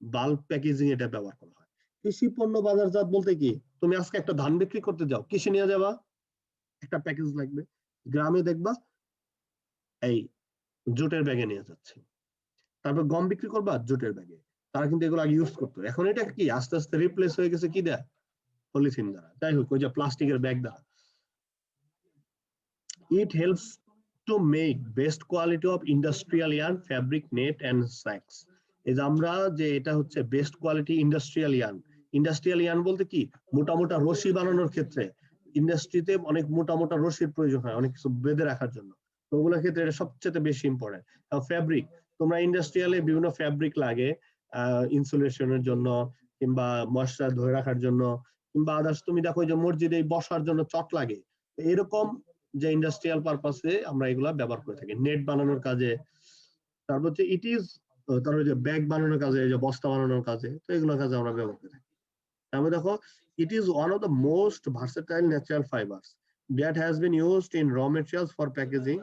বাল্ক প্যাকেজিং এটা ব্যবহার করা হয়। কৃষি পণ্য বাজারজাত বলতে কি, তুমি আজকে একটা ধান বিক্রি করতে যাও, কৃষি নিয়ে যাবা, একটা প্যাকেজ লাগবে। গ্রামে দেখবা এই জুটের ব্যাগে নিয়ে যাচ্ছে। তারপর গম বিক্রি করবা জুটের ব্যাগে, তারা কিন্তু এগুলো আগে ইউজ করতো, এখন এটা কি আস্তে আস্তে রিপ্লেস হয়ে গেছে কি দেয়া, পলিথিন দ্বারা। যাই হোক, ওই যে প্লাস্টিকের ব্যাগ দ্বারা। It helps to make best quality of industrial yarn, fabric, net and sacks. এই যে আমরা যে এটা হচ্ছে best quality industrial yarn. Industrial yarn বলতে কি, মোটা মোটা রশি বানানোর ক্ষেত্রে ইন্ডাস্ট্রিতে অনেক মোটা মোটা রশির প্রয়োজন হয় অনেক কিছু বেঁধে রাখার জন্য, তো ওগুলোর ক্ষেত্রে এটা সবচেয়ে বেশি ইম্পর্টেন্ট। ফ্যাব্রিক, তোমরা ইন্ডাস্ট্রিয়ালে বিভিন্ন ফ্যাব্রিক লাগে ইনসুলেশনের জন্য কিংবা ময়শ্চার ধরে রাখার জন্য, কিংবা আদার্স তুমি দেখো যে মসজিদে বসার জন্য চট লাগে, এরকম যে ইন্ডাস্ট্রিয়াল পারপাসে আমরা এগুলা ব্যবহার করে থাকি, নেট বানানোর কাজে। তারপর হচ্ছে ইট ইজ, তারপর যে ব্যাগ বানানোর কাজে, যে বস্তা বানানোর কাজে, তো এগুলোর কাজে আমরা ব্যবহার করে থাকি। তারপর দেখো it is one of the most versatile natural fibres that has been used in raw materials for packaging,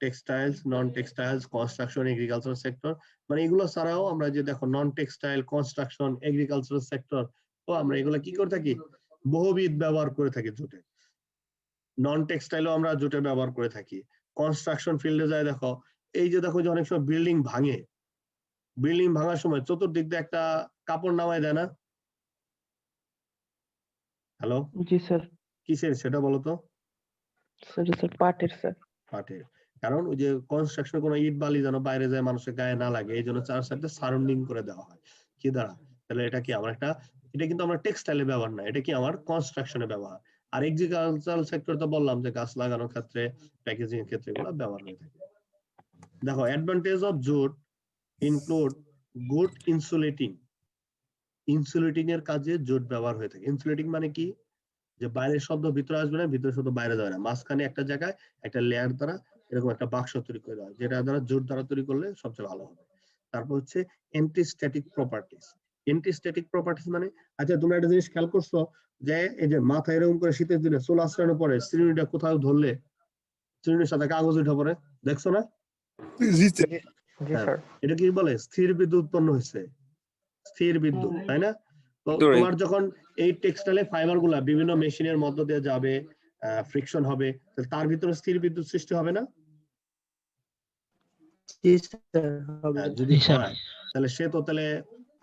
textiles, non textiles, construction, agriculture sector. মানে এগুলো ছাড়াও আমরা যে দেখো নন টেক্সটাইল, কনস্ট্রাকশন, এগ্রিকালচার সেক্টর, তো আমরা এগুলো কি করে থাকি, বহুবিধ ব্যবহার করে থাকি জুটে। নন টেক্সটাইলও আমরা জুটের ব্যবহার করে থাকি। কনস্ট্রাকশন ফিল্ডে যায় দেখো, এই যে দেখো যে অনেক সময় বিল্ডিং ভাঙে, বিল্ডিং ভাঙার সময় চতুর্দিক দিয়ে একটা কাপড় নামায় দেয় না? হ্যালো, জি স্যার। কিসের সেটা বলো তো? স্যার পাটের স্যার। পাটের। কারণ ওই যে কনস্ট্রাকশন কোনো ইট বালি যেন বাইরে যায় মানুষের গায়ে না লাগে, এই জন্য চার সাইডে সারাউন্ডিং করে দেওয়া হয় কি দ্বারা। তাহলে এটা কি আমার একটা, এটা কিন্তু আমরা টেক্সটাইলে ব্যবহার না, এটা কি আমার কনস্ট্রাকশনে ব্যবহার। আর এগ্রিকালচারাল সেক্টর তো বললাম যে গাছ লাগানোর ক্ষেত্রে, প্যাকেজিং এর ক্ষেত্রে এগুলো ব্যবহার হয়ে থাকে। দেখো advantage of jute include good insulating. Insulating এর কাজে জুট ব্যবহার হয়ে থাকে। ইনসুলেটিং মানে কি, যে বাইরের শব্দ ভিতরে আসবে না, ভিতরে শব্দ বাইরে যাবে না, মাঝখানে একটা জায়গায় একটা লেয়ার দ্বারা এরকম একটা বাক্স তৈরি করে দেওয়া, যেটা দ্বারা জোট দ্বারা তৈরি করলে সবচেয়ে ভালো হবে। তারপর হচ্ছে অ্যান্টিস্ট্যাটিক প্রপার্টিস। অ্যান্টিস্ট্যাটিক প্রপার্টিস মানে, আচ্ছা তোমরা একটা জিনিস খেয়াল করছো যে এই যে মাথা এরকম করে শীতের দিনে চুল আশ্রানোর পরে চিরুনিটা কোথাও ধরলে চিরুনির সাথে কাগজ উঠে পড়ে, দেখছো না? এটা কি বলে, স্থির বিদ্যুৎ উৎপন্ন হয়েছে, স্থির বিদ্যুৎ, তাই না? তো তোমার যখন এই টেক্সটাইলের ফাইবার গুলা বিভিন্ন মেশিনের মধ্য দিয়ে যাবে, ফ্রিকশন হবে, তার ভিতরে স্থির বিদ্যুৎ সৃষ্টি হবে না? যদি হয় তাহলে সে তো তাহলে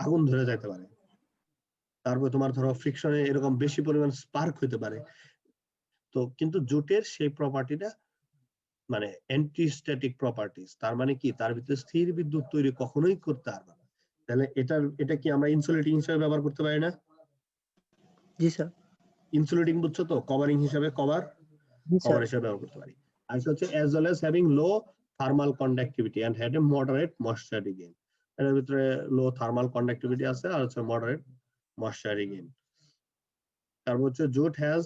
আগুন ধরে যেতে পারে। তারপর তোমার ধরো ফ্রিকশনে এরকম বেশি পরিমাণ স্পার্ক হতে পারে। তো কিন্তু জুটের সেই প্রপার্টিটা মানে অ্যান্টিস্ট্যাটিক প্রপার্টিস, তার মানে কি, তার ভিতরে স্থির বিদ্যুৎ তৈরি কখনোই করতে পারবে না। তাহলে এটা কি আমরা ইনসুলেটিং হিসেবে ব্যবহার করতে পারি না? জি স্যার। ইনসুলেটিং বুঝছো তো, কভারিং হিসেবে, কভার হিসেবে ব্যবহার করতে পারি। আর হচ্ছে as well as having low thermal conductivity and had a moderate moisture gain। এর ভিতরে লো থার্মাল কন্ডাক্টিভিটি আছে আর হচ্ছে মডারেট ময়েশ্চার গেইন। তারপর হচ্ছে jute has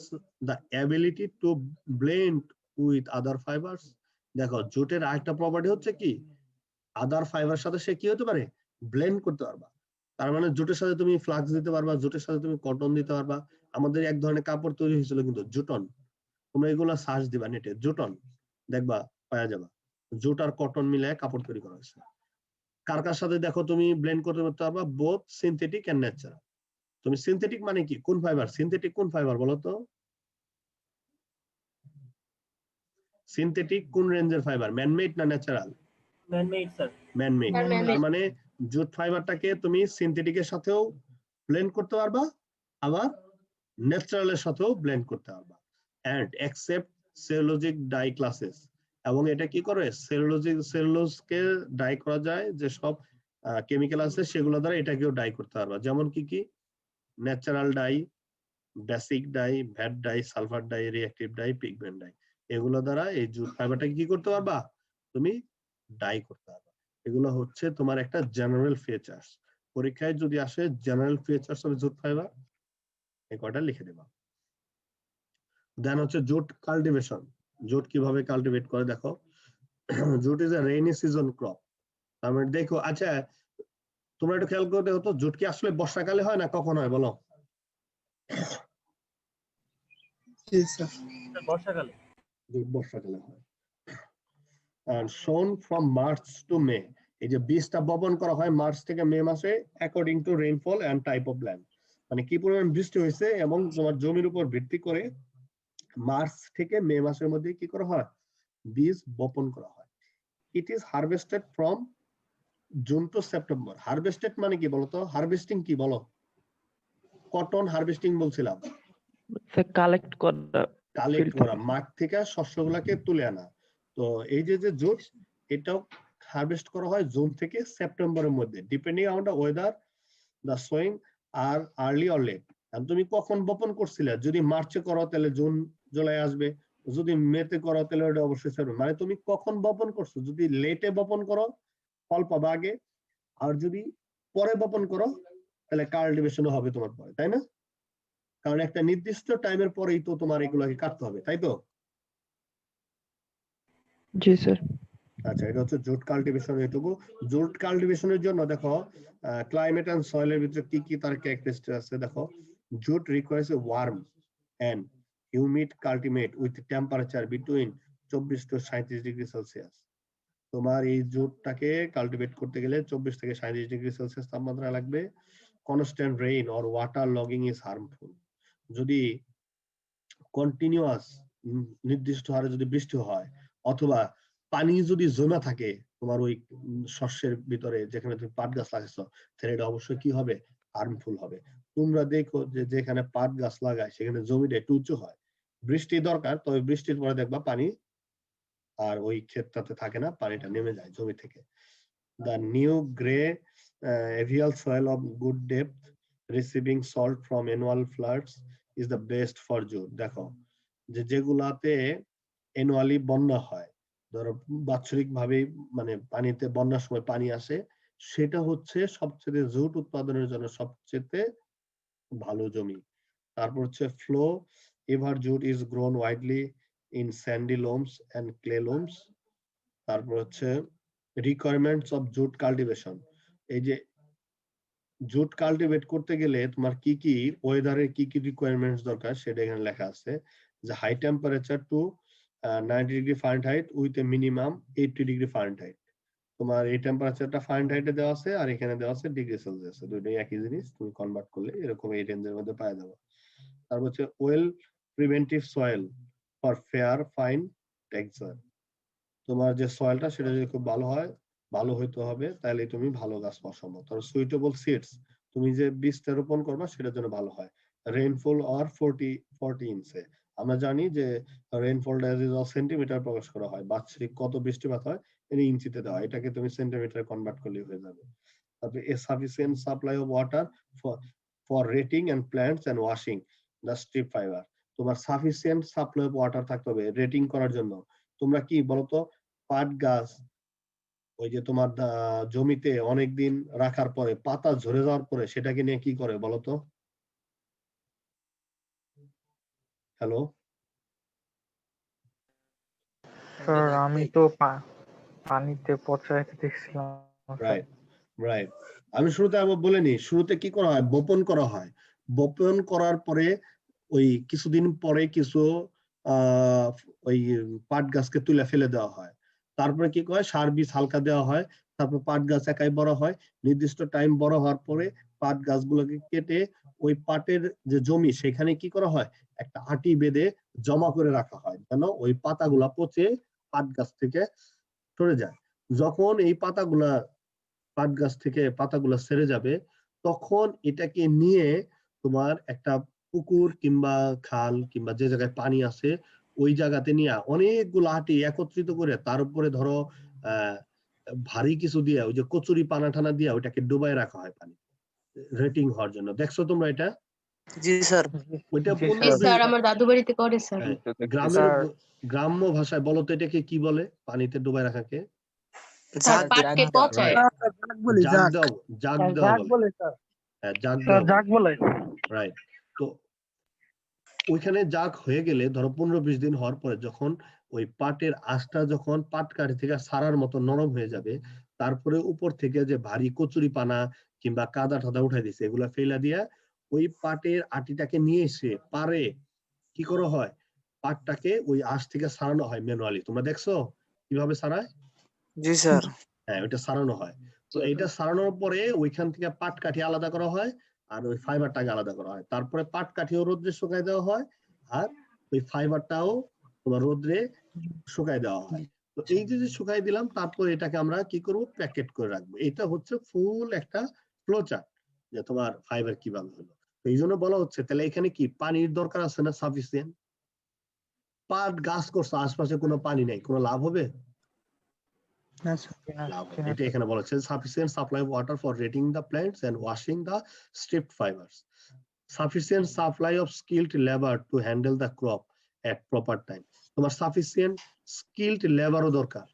the ability to blend with other fibres. দেখো জুটের আরেকটা প্রপার্টি হচ্ছে কি, আদার ফাইবার সাথে সে কি হতে পারে, ব্লেন্ড করতে পারবা। তার মানে জুটের সাথে তুমি ফ্লাক্স দিতে পারবা, জুটের সাথে তুমি কটন দিতে পারবা। আমাদের এক ধরনের কাপড় তৈরি হয়েছিল কিন্তু জুটন, তোমরা এগুলো সার্চ দিবা নেটে, জুটন দেখবা পাওয়া যাবা, জুট আর কটন মিলে কাপড় তৈরি করা হয়েছে। কার সাথে দেখো তুমি ব্লেন্ড করতে পারবা, বোথ সিনথেটিক এন্ড ন্যাচারাল। তুমি সিনথেটিক মানে কি, কোন ফাইবার, সিনথেটিক কোন ফাইবার বলো তো? সিনথেটিক কোন রেঞ্জের ফাইবার, ম্যানমেড না ন্যাচারাল? Man-made sir. ম্যানমেড। তার মানে জুট ফাইবারটাকে তুমি সিনথেটিকের সাথেও ব্লেন্ড করতে পারবা, আবার ন্যাচারালের সাথেও ব্লেন্ড করতে পারবা। And except cellulosic dye classes, এবং এটা কি করে, সেলুলোজকে ডাই করা যায়, যে সব কেমিক্যাল আছে সেগুলো দ্বারা এটাকেও ডাই করতে পারবা। যেমন কি কি, natural die, basic die, VAT die, sulphur die, reactive die, pigment die, এগুলো দ্বারা এই জুট ফাইবারটাকে কি করতে পারবা, তুমি ডাই করতে পারবা। এগুলো হচ্ছে তোমার একটা জেনারেল ফিচার্স। পরীক্ষায় যদি আসে general features of jute fibre, এই কয়টা লিখে দেবা। দেন হচ্ছে জুট কাল্টিভেশন। জুট কিভাবে কাল্টিভেট করে দেখো, jute is a rainy season crop. তার মানে দেখো, আচ্ছা তোমরা একটু খেয়াল করতে হতো, জুট কি আসলে বর্ষাকালে হয় না কখন হয় বলো? বর্ষাকালে। জুট বর্ষাকালে হয়। and sown from March to May। এই যে বীজটা বপন করা হয় মার্চ থেকে মে মাসে, according to rainfall and type of land. মানে কি পরিমাণ বৃষ্টি হয়েছে এবং তোমার জমির উপর ভিত্তি করে মার্চ থেকে মে মাসের মধ্যে কি করা হয়, বীজ বপন করা হয়। It is harvested from June to September. Harvested মানে কি বলতো? হারভেস্টিং কি বলো? কটন হারভেস্টিং বলছিলাম, স্যার কালেক্ট করা, কালেক্ট করা, মাঠ থেকে শস্যগুলোকে তুলে আনা। তো এই যে যে জুট, এটাও হারভেস্ট করা হয় জুন থেকে সেপ্টেম্বরের মধ্যে, depending on the weather, the sowing are early or late. তুমি কখন বপন করছিলে? যদি মার্চে করো তাহলে জুন জুলাই আসবে, যদি মেতে করো তাহলে ওটা অবশ্যই সেপ্টেম্বর। মানে তুমি কখন বপন করছো, যদি লেটে বপন করো ফল পাবা আগে, আর যদি পরে বপন করো তাহলে কাল্টিভেশনও হবে তোমার পরে, তাই না? কারণ একটা নির্দিষ্ট টাইমের পরেই তো তোমার এগুলোকে কাটতে হবে, তাই তো? জি স্যার। আচ্ছা, এটা হচ্ছে জুট কাল্টিভেশন। এটুকু জুট কাল্টিভেশনের জন্য দেখো ক্লাইমেট এন্ড সয়েলের ভিতরে কি কি তার ক্যারেক্টারিস্টিক আছে দেখো। Jute requires a warm and humid climate with temperature between 24 to 37 degree Celsius. তোমার এই জুটটাকে কাল্টিভেট করতে গেলে 24 থেকে 37 ডিগ্রি সেলসিয়াস তাপমাত্রা লাগবে। Constant rain or water logging is harmful. যদি কন্টিনিউয়াস নির্দিষ্ট হারে যদি বৃষ্টি হয়, অথবা পানি যদি জমা থাকে তোমার ওই শস্যের ভিতরে যেখানে তুমি পাট গাছ লাগাইছো, তাহলে এটা অবশ্যই কি হবে? হার্মফুল হবে। তোমরা দেখো যে যেখানে পাট গাছ লাগায় সেখানে জমিটা একটু উঁচু হয়, বৃষ্টি দরকার, তবে বৃষ্টির পরে দেখবা পানি আর ওই ক্ষেতটাতে থাকে না, পানিটা নেমে যায় জমি থেকে। The new grey avial soil of good depth receiving salt from annual floods is the best for jute. দেখো যে যেগুলাতে annually বন্যা হয়, ধরো বাৎসরিক ভাবে মানে পানিতে বন্যার সময় পানি আসে, সেটা হচ্ছে সবচেয়ে জুট উৎপাদনের জন্য সবচেয়ে ভালো জমি। তারপর হচ্ছে flow ever jute is grown widely in sandy loams and clay loams. তারপর হচ্ছে রিকোয়ারমেন্টস অফ জুট কাল্টিভেশন। এই যে জুট কাল্টিভেট করতে গেলে তোমার কি কি ওয়েদারের কি কি রিকোয়ারমেন্টস দরকার সেটা এখানে লেখা আছে। যে high temperature to 90 degree Fahrenheit with a minimum 80 degree Fahrenheit. তোমার এই টেম্পারেচারটা ফারেনহাইটে দেওয়া আছে আর এখানে দেওয়া আছে ডিগ্রি সেলসিয়াসে, দুটোই একই জিনিস, তুমি কনভার্ট করলে এরকম এই রেঞ্জের মধ্যে পাওয়া যাবে। তারপর হচ্ছে well preventive soil for fair fine texture. তোমার যে সয়েলটা সেটা যদি খুব ভালো হয়, ভালো হইতে হবে, তাহলে তুমি ভালো গাছ পাওয়া সম্ভব। তারপর সুইটেবল সিডস, তুমি যে বীজটা রোপণ করবা সেটার জন্য ভালো হয়। রেইনফল আর 40 ইঞ্চে। আমরা জানি যে রেইনফলটা সেন্টিমিটার প্রকাশ করা হয়, বাৎসরিক কত বৃষ্টিপাত হয় এটা ইঞ্চিতে দেওয়া, এটাকে তুমি সেন্টিমিটার কনভার্ট করলে হয়ে যাবে। তারপরে a sufficient supply of water for retting and plants and washing the strip fibre. তোমার সাফিসিয়েন্ট সাপ্লাই অফ ওয়াটার থাকতে হবে রেটিং করার জন্য। তোমরা কি বলতো পাট গাছ ওই যে তোমার জমিতে অনেকদিন রাখার পরে পাতা ঝরে যাওয়ার পরে সেটাকে নিয়ে কি করে বলতো? হ্যালো স্যার আমি তো পানিতে পচা রেখে দেখছিলাম। Right right. আমি শুরুতে আবার বলিনি, শুরুতে কি করা হয়? বপন করা হয়। বপন করার পরে ওই কিছুদিন পরে কিছু ওই পাট গাছকে তুলে ফেলে দেওয়া হয়। তারপরে কি করে সার বীজ হালকা দেওয়া হয়। তারপর পাট গাছ একাই বড় হয়। নির্দিষ্ট টাইম বড় হওয়ার পরে পাট গাছগুলোকে কেটে ওই পাটের যে জমি সেখানে কি করা হয়? একটা আটি বেঁধে জমা করে রাখা হয়, যেন ওই পাতাগুলা পচে পাট গাছ থেকে সরে যায়। যখন এই পাতাগুলা পাট গাছ থেকে পাতাগুলা ছেড়ে যাবে, তখন এটাকে নিয়ে তোমার একটা পুকুর কিংবা খাল কিংবা যে জায়গায় পানি আছে ওই জায়গাতে নিয়ে অনেকগুলো আটি একত্রিত করে তার উপরে ধরো ভারী কিছু দিয়ে ওই যে কচুরি পানা টানা দিয়ে ওইটাকে ডুবাই রাখা হয় পানি রেটিং হওয়ার জন্য। দেখছো তোমরা এটা? জি স্যার। ওইটা স্যার আমার দাদু বাড়িতে করে স্যার। গ্রাম্য ভাষায় বলো তো এটাকে কি বলে? পানিতে ডুবাই রাখাকে স্যার পাটকে পচায়। জাগ বলে। হ্যাঁ, জাগ বলে। রাইট। তো ওইখানে জাগ হয়ে গেলে ধরো 15-20 দিন হওয়ার পরে যখন ওই পাটের আঁশটা যখন পাট কাঠি থেকে সারার মতো নরম হয়ে যাবে, তারপরে উপর থেকে যে ভারী কচুরি পানা কিংবা কাদা টাদা উঠাই দিছে এগুলা ফেলা দিয়া ওই পাটের আটিটাকে নিয়ে এসে পারে কি করা হয়? পাটটাকে ওই আঁশ থেকে সারানো হয় ম্যানুয়ালি। তোমরা দেখছো কিভাবে সারায়? জি স্যার। হ্যাঁ, ওইটা সারানো হয়। তো এটা সারানোর পরে ওইখান থেকে পাট কাঠি আলাদা করা হয় আর ওই ফাইবারটাকে আলাদা করা হয়। তারপরে পাট কাঠিও রোদ্রে শুকায় দেওয়া হয় আর ওই ফাইবারটাও তোমার রোদ্রে শুকাই দেওয়া হয়। তো এই যে শুকাই দিলাম, তারপর এটাকে আমরা কি করব, প্যাকেট করে রাখবো। এটা হচ্ছে ফুল একটা ফ্লো চার্ট যে তোমার ফাইবার কিভাবে হলো। তো এই জন্য বলা হচ্ছে তাহলে এখানে কি পানির দরকার আছে না সাফিসিয়েন্ট? পাট গাছ করছে, আশপাশে কোনো পানি নাই, কোনো লাভ হবে? লাভ হবে। এটা এখানে বলা হচ্ছে sufficient supply of water for retting the plants and washing the stripped fibres, sufficient supply of skilled labour to handle the crop at proper time. তোমার সাফিসিয়েন্ট স্কিলড লেবারও দরকার।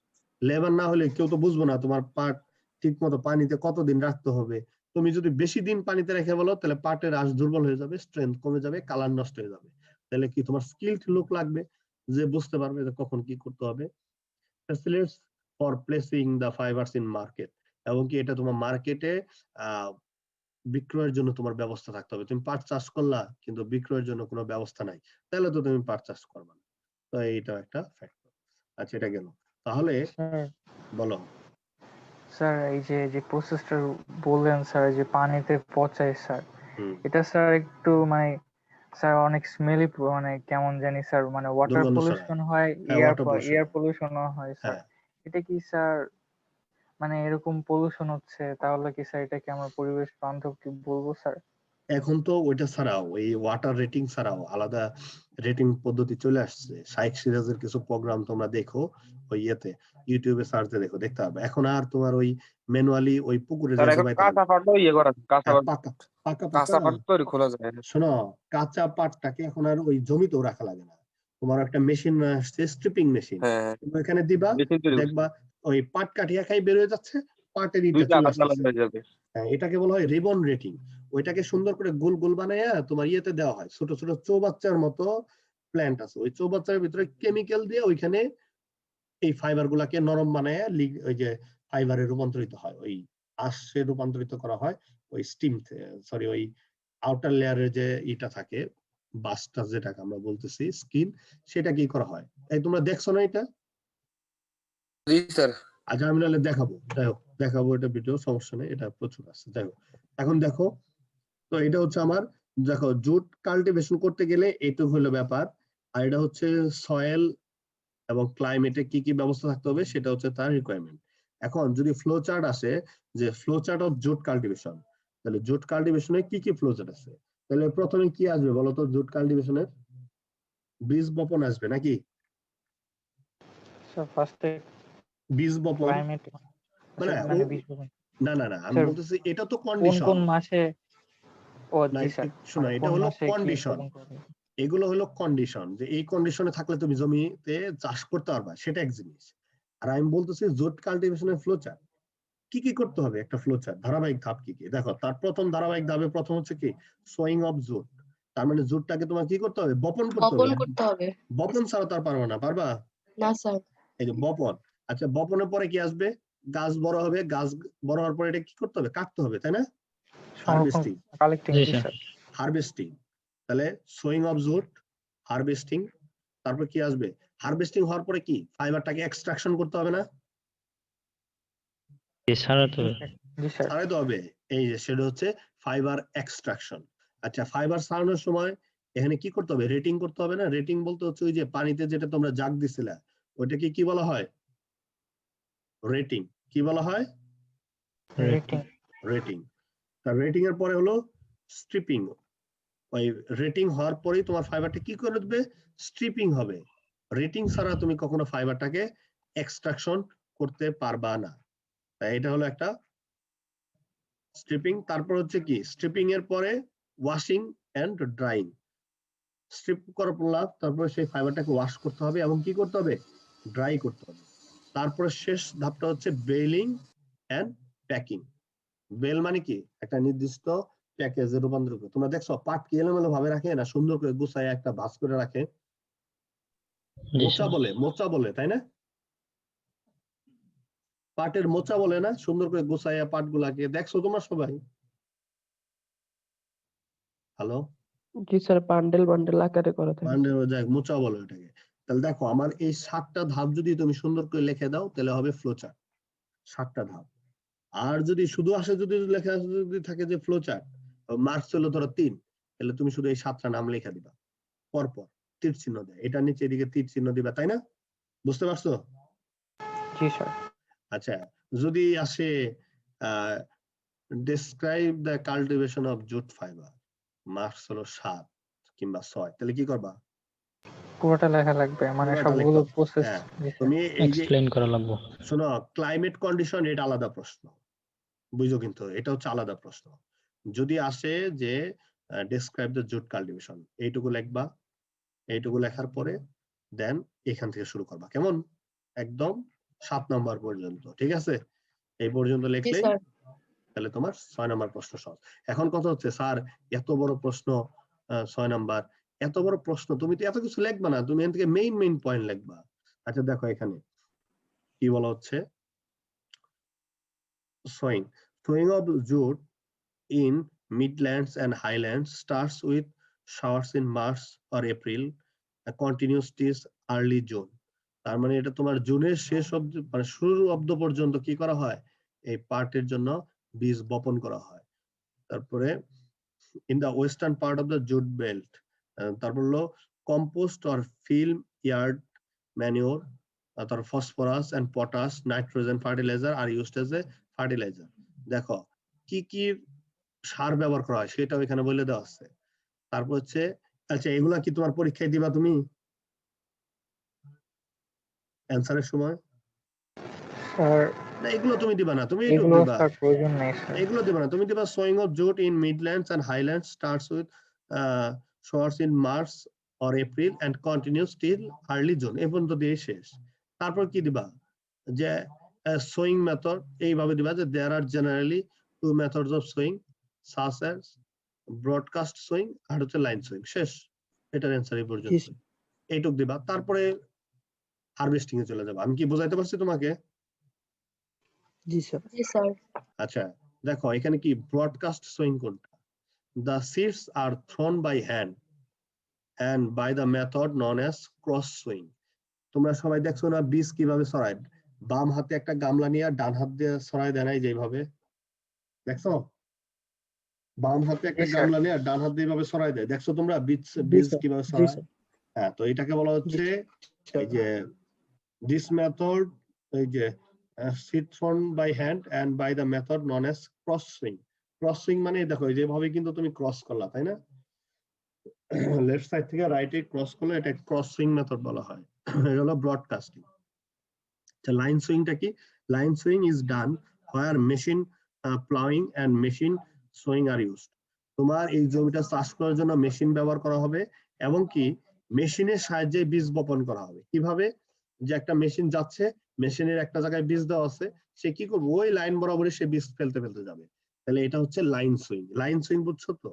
লেবার না হলে কেউ তো বুঝবো না তোমার পাট ঠিক মতো পানিতে কতদিন রাখতে হবে। তুমি যদি বেশি দিন পানিতে রেখে বলো, তাহলে পাটের আঁশ দুর্বল হয়ে যাবে, স্ট্রেংথ কমে যাবে, কালার নষ্ট হয়ে যাবে। তাহলে কি তোমার স্কিলড লোক লাগবে যে বুঝতে পারবে যে কখন কি করতে হবে। Facilities for placing the fibres in market, এবং কি এটা তোমার মার্কেটে বিক্রয়ের জন্য তোমার ব্যবস্থা থাকতে হবে। তুমি পাট চাষ করলা কিন্তু বিক্রয়ের জন্য কোনো ব্যবস্থা নাই, তাহলে তো তুমি পাট চাষ করবে না। তো এইটা একটা ফ্যাক্টর। আচ্ছা, এটা গেল। তাহলে বলো স্যার এই যে প্রসেসটা বললেন স্যার, যে পানিতে পচায় স্যার, এটা স্যার একটু মানে স্যার অনেক স্মেলি, মানে কেমন জানি স্যার, মানে ওয়াটার দুর্গন্ধ ছড়ায়। পলিউশন হয়, হ্যাঁ, water pollution এয়ার হয়। পলিউশনও হয় স্যার। হ্যাঁ, এটা কি স্যার, মানে এরকম পলিউশন হচ্ছে, তাহলে কি স্যার এটা কি আমরা পরিবেশ বান্ধব কি বলবো স্যার? এখন তো ওইটা ছাড়াও, এই ওয়াটার রেটিং ছাড়াও আলাদা রেটিং পদ্ধতি চলে আসছে। শাইখ সিরাজের কিছু প্রোগ্রাম তোমরা দেখো, ওই ইয়েতে ইউটিউবে সার্চে দেখো, দেখতে হবে। এখন আর তোমার ওই ম্যানুয়ালি ওই পুকুরে স্যার যাইতে এখন পাইতে হবে কাঁচা না। পাটও ইয়ে করা আছে, কাঁচা পাট, পাকা পাকা কাঁচা পাকা পাট তো খোলা যায় না। শোনো, কাঁচা পাটটাকে এখন আর ওই জমিতেও রাখা লাগে না। তোমার একটা মেশিন আসছে, স্ট্রিপিং মেশিন, হ্যাঁ, তুমি এখানে দিবা, মেশিন তৈরি করছে, দেখবা ওই পাট কাঠি একাই বের হয়ে যাচ্ছে, পাটের ইটা দুইটা চলে আলাদা আলাদা আসতেছে। হয়ে যাবে। হ্যাঁ, এটাকে বলা হয় রিবন রেটিং। ওইটাকে সুন্দর করে গোল গোল বানাইয়া তোমার ইয়েতে দেওয়া হয়, ছোট ছোট চৌবাচ্চার মতো প্ল্যান্ট আছে, ওই চৌবাচ্চার ভিতরে কেমিক্যাল দিয়ে ওইখানে এই ফাইবার গুলাকে নরম বানাইয়া ওই যে ফাইবারে রূপান্তরিত হয়, ওই আঁশে রূপান্তরিত করা হয়। ওই স্টিম, সরি, ওই আউটার লেয়ারের যে ইটা থাকে, বাসটা যেটাকে আমরা বলতেছি স্কিন, সেটা কি করা হয়। এই তোমরা দেখছো না এটা? জি স্যার। আজ আমি নাহলে দেখাবো, যাই হোক দেখাবো, এটা ভিডিও, সমস্যা নেই, এটা প্রচুর আছে। যাই হোক, এখন দেখো, তো এটা হচ্ছে আমার, দেখো জুট কাল্টিভেশন করতে গেলে এইটুকু হলো ব্যাপার। আর এটা হচ্ছে সয়েল এবং ক্লাইমেটে কি কি ব্যবস্থা থাকতে হবে, সেটা হচ্ছে তার রিকোয়ারমেন্ট। এখন যদি ফ্লো চার্ট আসে, যে flow chart of jute cultivation, তাহলে জুট কাল্টিভেশনে কি কি ফ্লো চার্ট আছে, তাহলে প্রথমে কি আসবে বলতো? জুট কাল্টিভেশনের বীজ বপন আসবে নাকি? স্যার ফার্স্টে বীজ বপন ক্লাইমেট, মানে মানে বীজ বপন। না না না, আমি স্যার বলতেছি এটা তো কোন কন্ডিশন। কোন মাসে? ও না, জি স্যার, শোনো, মানে এটা কোন হলো মাসে কি কন্ডিশন। বপন করবে? এগুলো হলো কন্ডিশন, যে এই কন্ডিশনে থাকলে তুমি জমিতে চাষ করতে পারবা, সেটা এক জিনিস। আর আমি বলতেছি জুট কাল্টিভেশনের ফ্লো চার্ট, কি কি করতে হবে একটা ফ্লো চার্ট, ধারাবাহিক ধাপ কি কি। দেখো, তার প্রথম ধারাবাহিক ধাপে প্রথম হচ্ছে কি, সোয়িং অফ জুট। তার মানে জুটটাকে তোমার কি করতে হবে? বপন করতে বপন হবে। করতে হবে। বপন ছাড়া তার পারবে না, পারবা? না স্যার। এই যে বপন, আচ্ছা বপনের পরে কি আসবে? গাছ বড় হবে, গাছ বড় হওয়ার পরে এটা কি করতে হবে? কাটতে হবে, তাই না? সংরক্ষণ, হারভেস্টিং, কালেক্টিং, জি স্যার। হারভেস্টিং। তাহলে সোয়িং অফ জুট, হারভেস্টিং, তারপর কি আসবে? হারভেস্টিং হওয়ার পরে কি ফাইবারটাকে এক্সট্রাকশন করতে হবে না? জি স্যার। ছাড়াইতে হবে। এই যে সেটা হচ্ছে ফাইবার এক্সট্রাকশন। আচ্ছা, ফাইবার ছাড়ানোর সময় এখানে কি করতে হবে? রেটিং করতে হবে না? রেটিং বলতে হচ্ছে ওই যে পানিতে যেটা তোমরা জাগ দিছিলা, ওইটাকে কি বলা হয়? রেটিং। কি বলা হয়? রেটিং। রেটিং। তার রেটিং এর পরে হলো স্ট্রিপিং। ওই রেটিং হওয়ার পরেই তোমার ফাইবারটা কি করে দেবে? স্ট্রিপিং হবে। রেটিং ছাড়া তুমি কখনো ফাইবারটাকে এক্সট্রাকশন করতে পারবা না। তাই এটা হলো একটা স্ট্রিপিং। তারপর হচ্ছে কি, স্ট্রিপিং এর পরে ওয়াশিং এন্ড ড্রাইং। স্ট্রিপ করার পর তারপরে সেই ফাইবারটাকে ওয়াশ করতে হবে এবং কি করতে হবে? ড্রাই করতে হবে। তারপরে শেষ ধাপটা হচ্ছে বেলিং এন্ড প্যাকিং। বেল মানে কি, একটা নির্দিষ্ট প্যাকেজে রূপান্তর করে। তোমরা দেখছো পাট কি এলোমেলো ভাবে রাখে না, সুন্দর করে গুছায় একটা ভাঁজ করে রাখে, মোচা বলে, তাই না? পাটের মোচা বলে না, সুন্দর করে গুছাইয়া পাট গুলাকে দেখছো তোমরা সবাই? হ্যালো, জি স্যার, বান্ডেল বান্ডেল আকারে করা থাকে। মোচা বলে ওটাকে। তাহলে দেখো, আমার এই 7টা ধাপ যদি তুমি সুন্দর করে লিখে দাও, তাহলে হবে ফ্লো চার্ট, 7টা ধাপ। আর যদি শুধু আসে, যদি লেখা যদি থাকে যে ফ্লো চার্ট, মার্কস হলো ধরো 3, তাহলে তুমি শুধু এই 7টা নাম লিখে দিবা, পরপর তীর চিহ্ন দেয়, এটার নিচে এদিকে তীর চিহ্ন দিবা, তাই না? বুঝতে পারছো? জি স্যার। আচ্ছা, যদি আসে describe the cultivation of jute fibre, marks হলো 7 কিংবা 6, তাহলে কি করবা? পুরোটা লেখা লাগবে, মানে পুরোটা সবগুলো লিখো। প্রসেস। হ্যাঁ, তুমি এই যে এক্সপ্লেইন করা লাগবে। শোনো, ক্লাইমেট কন্ডিশন এটা আলাদা প্রশ্ন, বুঝো, কিন্তু এটা হচ্ছে আলাদা প্রশ্ন। যদি আসে যে ডেসক্রাইব দ্য জুট কাল্টিভেশন, এইটুকু লিখবা, এইটুকু লেখার পরে দেন এখান থেকে শুরু করবা, কেমন? একদম 7 নাম্বার পর্যন্ত, ঠিক আছে? এই পর্যন্ত জি লিখলেই স্যার। তাহলে তোমার 6 নাম্বার প্রশ্ন সহজ। এখন কথা হচ্ছে, স্যার এত বড় প্রশ্ন, 6 নাম্বার, এত বড় প্রশ্ন, তুমি তো এত কিছু লিখবা না, তুমি এখান থেকে মেইন পয়েন্ট লিখবা। আচ্ছা দেখো এখানে কি বলা হচ্ছে, sowing of jute in midlands and highlands starts with showers in March or April and continues till early June. তার মানে এটা তোমার জুনের শেষ অবধি, মানে শুরু অব্দ পর্যন্ত কি করা হয়, এই পাটের জন্য বীজ বপন করা হয়। তারপরে in the western part of the jute belt, তারপর হলো compost or film yard manure, তার phosphorus and potash nitrogen fertilizer are used as a fertilizer. দেখো কি কি সার ব্যবহার করা হয় সেটাও এখানে বলে দেওয়া আছে। তারপর হচ্ছে, আচ্ছা এগুলা কি তোমার পরীক্ষায় দিবা তুমি অ্যানসারের সময়? স্যার না, এগুলো তুমি দিবা না, তুমি এইটুকু এগুলো দিবা, স্যার প্রয়োজন নেই স্যার। এগুলো দিবা না, তুমি দিবা sowing of jute in midlands and highlands starts with showers in March or April and continues till early June, এই পর্যন্ত দিয়ে শেষ। তারপর কি দিবা, যে sowing method এইভাবে দিবা যে there are generally 2 methods of sowing such as broadcast sowing আর হচ্ছে লাইন sowing, শেষ। এটার অ্যানসার এই পর্যন্ত, এইটুক দিবা। তারপরে হারভেস্টিং এ চলে যাবে। আমি কি বোঝাইতে পারছি তোমাকে? জি স্যার। জি স্যার। আচ্ছা দেখো এখানে কি ব্রডকাস্ট সোয়িং কোনটা, the seeds are thrown by hand and by the method known as cross sowing. তোমরা সবাই দেখছো না বীজ কিভাবে ছড়ায়, বাম হাতে একটা গামলা নিয়ে ডান হাত দিয়ে ছড়ায় দেয় নাই যেভাবে, দেখছো? বাম হাতে একটা জি স্যার। গামলা নিয়ে ডান হাত দিয়ে এইভাবে ছড়ায় দেয়, দেখছো তোমরা বীজ কিভাবে জি ছড়ায়? স্যার। হ্যাঁ, তো এটাকে বলা হচ্ছে এই যে this method, এই যে seed thrown by hand and by the method known as cross sowing. Cross sowing মানে দেখো যেভাবে কিন্তু তুমি ক্রস করলা, তাই না? লেফট সাইড থেকে রাইটে ক্রস করলে এটা ক্রস সুইং মেথড বলা হয়। এটা হলো ব্রডকাস্টিং। লাইন সুইংটা কি? Line sowing is done where machine ploughing and machine sowing are used. তোমার এই জমিটা চাষ করার জন্য মেশিন ব্যবহার করা হবে এবং কি মেশিনের সাহায্যে বীজ বপন করা হবে। কিভাবে? যে একটা মেশিন যাচ্ছে, মেশিনের একটা জায়গায় বীজ দেওয়া আছে, সে কি করবে, ওই লাইন বরাবরই সে বীজ ফেলতে যাবে। তাহলে এটা হচ্ছে লাইন সুইং। লাইন সুইং বুঝছো তো?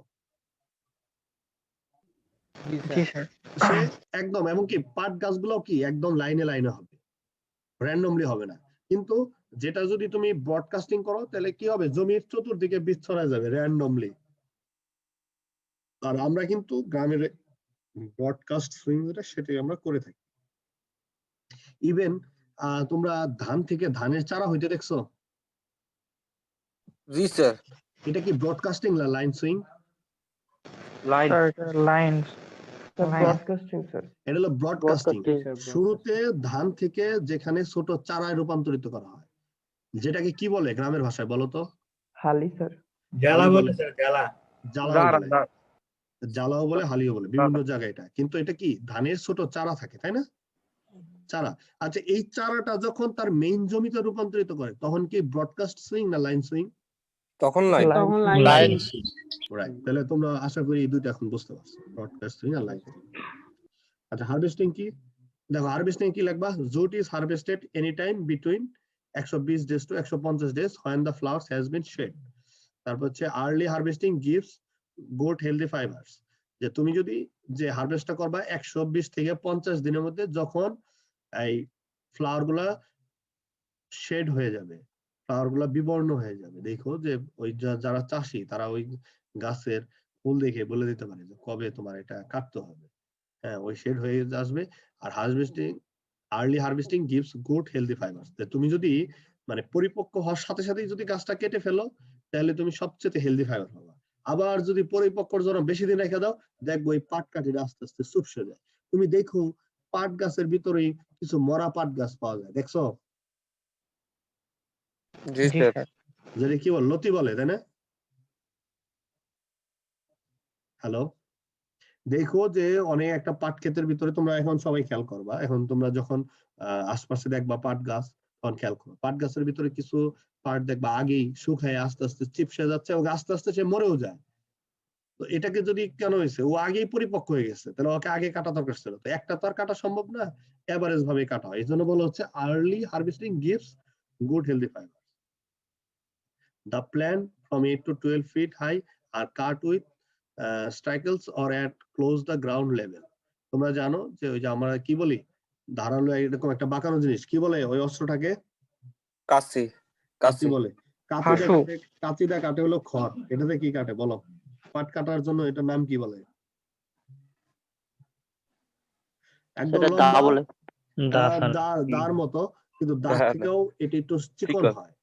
জি স্যার। সে একদম, এমনকি পাট গাছগুলো কি একদম লাইনে হবে, র্যান্ডমলি হবে না। কিন্তু যেটা যদি তুমি ব্রডকাস্টিং করো তাহলে কি হবে, জমির চতুর্দিকে বীজ ছড়ায় যাবে র্যান্ডমলি। আর আমরা কিন্তু গ্রামের ব্রডকাস্ট সুইং যেটা সেটাই আমরা করে থাকি। ইভেন তোমরা ধান থেকে ধানের চারা হইতে দেখছো? জি স্যার। এটা কি ব্রডকাস্টিং না লাইন সুইং? লাইন। স্যার এটা লাইন। Broadcasting sir. এটা হলো ব্রডকাস্টিং। Broadcasting, শুরুতে ধান থেকে যেখানে ছোট চারায় রূপান্তরিত করা হয়, যেটাকে কি বলে গ্রামের ভাষায় বলো তো? হালি স্যার। জ্বালা বলে স্যার, জ্বালা। জ্বালাও বলে, জ্বালাও বলে, হালিও বলে, বিভিন্ন জায়গায় এটা। কিন্তু এটা কি ধানের ছোট চারা থাকে, তাই না? চারা। আচ্ছা এই চারাটা যখন তার মেইন জমিতে রূপান্তরিত করে তখন কি ব্রডকাস্ট সুইং না লাইন সুইং? তখন লাইন। লাইন। রাইট, তাহলে তোমরা আশা করি এই দুইটা এখন বুঝতে পারছো, ব্রডকাস্ট সুইং আর লাইন সুইং। আচ্ছা হারভেস্টিং কি? দেখো হারভেস্টিং কি লিখবা, jute is harvested anytime between 120 days to 150 days when the flowers has been shed. তারপর হচ্ছে early harvesting gives good healthy fibres, যে তুমি যদি যে হারভেস্টটা করবা 120 থেকে 50 দিনের মধ্যে, যখন এই ফ্লাওয়ার গুলা শেড হয়ে যাবে, ফ্লাওয়ার গুলা বিবর্ণ হয়ে যাবে, দেখো যে ওই যারা চাষী তারা ওই গাছের ফুল দেখে বলে দিতে পারে যে কবে তোমার এটা কাটতে হবে। হ্যাঁ, ওই শেড হয়ে আসবে। আর harvesting, early harvesting gives good healthy fibres, তুমি যদি মানে পরিপক্ক হওয়ার সাথে সাথেই যদি গাছটা কেটে ফেলো তাহলে তুমি সবচেয়ে হেলদি ফাইবার পাবা। আবার যদি পরিপক্কর জন্য বেশি দিন রেখে দাও, দেখবো এই পাট কাঠিটা আস্তে আস্তে চুপসে যায়। তুমি দেখো পাট গাছের ভিতরেই কিছু মরা পাট গাছ পাওয়া যায়, দেখছো? জি জি স্যার। স্যার। যেটা কি বল, লতি বলে, তাই না? হ্যালো, দেখো যে অনেক একটা পাট ক্ষেতের ভিতরে তোমরা এখন সবাই খেয়াল করবা, এখন তোমরা যখন আশপাশে দেখবা পাট গাছ, তখন খেয়াল করো পাট গাছের ভিতরে কিছু পাট দেখবা আগেই শুকায় আস্তে আস্তে চিপসে যাচ্ছে এবং আস্তে আস্তে সে মরেও যায়। তো এটাকে যদি কেন হয়েছে, ও আগেই পরিপক্ক হয়ে গেছে, তাহলে ওকে আগে কাটা দরকার ছিল। তো একটা তো আর কাটা সম্ভব না, এভারেজ ভাবে কাটা হয়। এই জন্য বলা হচ্ছে early harvesting gives good healthy fibre. The plant from 8 to 12 feet high are cut with sticles or at close the ground level. তোমরা জানো যে ওই যে আমরা কি বলি, ধারালো এরকম একটা বাঁকানো জিনিস, কি বলে ওই অস্ত্রটাকে? কাশি। কাঁচি বলে। কাঁচিটা হাসু। কাটে, কাঁচিটা কাটে হলো খড়। এটাতে কি কাটে বলো? পাট কাটার জন্য এটার নাম কি বলে? একদম সেটা দা লম্বা, বলে। দা স্যার। দার মতো, কিন্তু দার হ্যাঁ, থেকেও এটা একটু চিকন চিকন। হয়।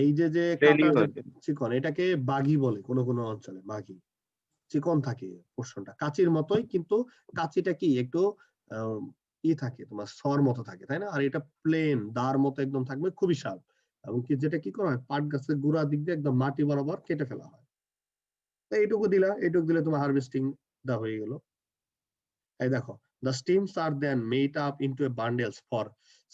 এই যে যে Really কাটার যে হয়। চিকন, এটাকে বাগি বলে কোন কোন অঞ্চলে, বাগি। চিকন থাকে পোর্শনটা, কাঁচির মতোই, কিন্তু কাঁচিটা কি একটু আহ, থাকে তোমার সর মতো থাকে, তাই না? আর এটা প্লেন দার মতো একদম থাকবে, খুবই শার্প। এবং কি যেটা কি করা হয়, পাট গাছের গোড়া দিক দিয়ে একদম মাটি বরাবর কেটে ফেলা হয়। তো এইটুকু দিলা, এইটুকু দিলে তোমার হারভেস্টিং দা হয়ে গেল। এই দেখো, the stems are then made up into a bundles for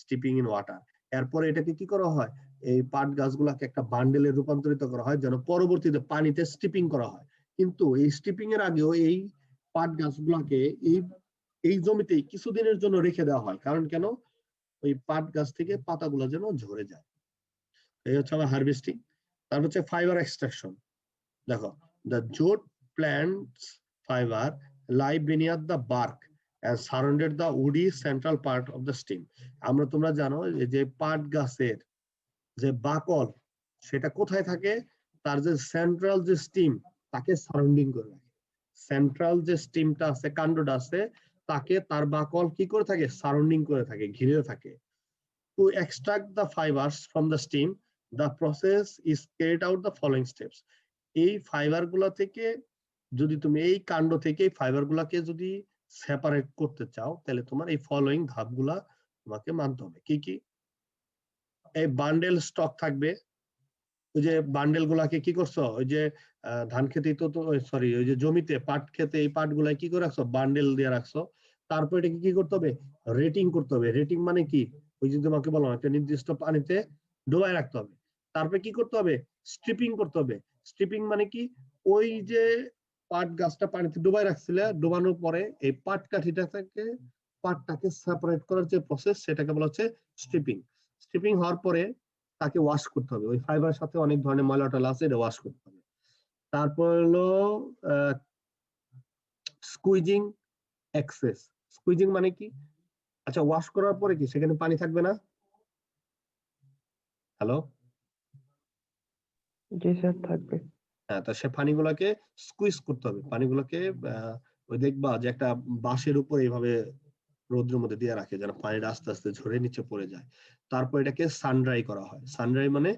steeping in water. এরপরে এটাকে কি করা হয়, এই পাট গাছগুলোকে একটা বান্ডেলে রূপান্তরিত করা হয়, যেন পরবর্তীতে পানিতে স্টিপিং করা হয়। কিন্তু এই স্টিপিং এর আগেও এই পাট গাছগুলোকে এই এই জমিতেই কিছুদিনের জন্য রেখে দেওয়া হয়। কারণ কেন? ওই পাট গাছ থেকে পাতাগুলো যেন ঝরে যায়। এই হচ্ছে আমার হারভেস্টিং। তারপর হচ্ছে ফাইবার এক্সট্রাকশন। দেখো, the jute plants fiber lie beneath the bark and surrounded the woody central part of the stem. আমরা তোমরা জানো যে পাট গাছের যে বাকল, সেটা কোথায় থাকে? তার যে সেন্ট্রাল যে স্টিম, তাকে সারাউন্ডিং করে রাখে। সেন্ট্রাল যে স্টিমটা আছে, কাণ্ডটা আছে, তাকে তার বাকল কি করে থাকে? সারাউন্ডিং করে থাকে, ঘিরে থাকে। To extract the fibers from the stem, the process is carried out the following steps. এই ফাইবার গুলা থেকে যদি তুমি এই কাণ্ড থেকে ফাইবার গুলাকে যদি সেপারেট করতে চাও, তাহলে তোমার এই ফলোইং ধাপগুলা তোমাকে মানতে হবে। কি কি? এই বান্ডেল স্টক থাকবে। ওই যে বান্ডেল গুলাকে কি করছো, ওই যে ধান খেতে তো, সরি, ওই যে জমিতে পাট খেতে এই পাট গুলা কি করে রাখছো? বান্ডেল দিয়ে রাখছো। তারপর এটাকে কি করতে হবে? রেটিং করতে হবে। রেটিং মানে কি? ওই যে তোমাকে বললাম, একটা নির্দিষ্ট পানিতে ডোবায় রাখতে হবে। তারপরে কি করতে হবে? স্ট্রিপিং করতে হবে। স্ট্রিপিং মানে কি? ওই যে পাট গাছটা পানিতে ডুবাই রাখছিলে, ডুবানোর পরে এই পাট কাঠিটা থেকে পাটটাকে সেপারেট করার যে প্রসেস, সেটাকে বলা হচ্ছে স্ট্রিপিং। স্ট্রিপিং হওয়ার পরে তাকে ওয়াশ করতে হবে। ওই ফাইবার সাথে অনেক ধরনের ময়লা টয়লা আছে, এটা ওয়াশ করতে হবে। তারপর হলো স্কুইজিং এক্সেস। স্কুইজিং মানে কি? আচ্ছা, ওয়াশ করার পরে কি সেখানে পানি থাকবে না? হ্যালো, জি স্যার, থাকবে। হ্যাঁ, তো সে পানিগুলোকে স্কুইজ করতে হবে। পানিগুলোকে ওই দেখবা যে একটা বাঁশের উপর এইভাবে রোদ্রের মধ্যে দিয়ে রাখে, যেন পানিটা আস্তে আস্তে ঝরে নিচে পড়ে যায়। তারপর এটাকে সানড্রাই করা হয়। সানড্রাই মানে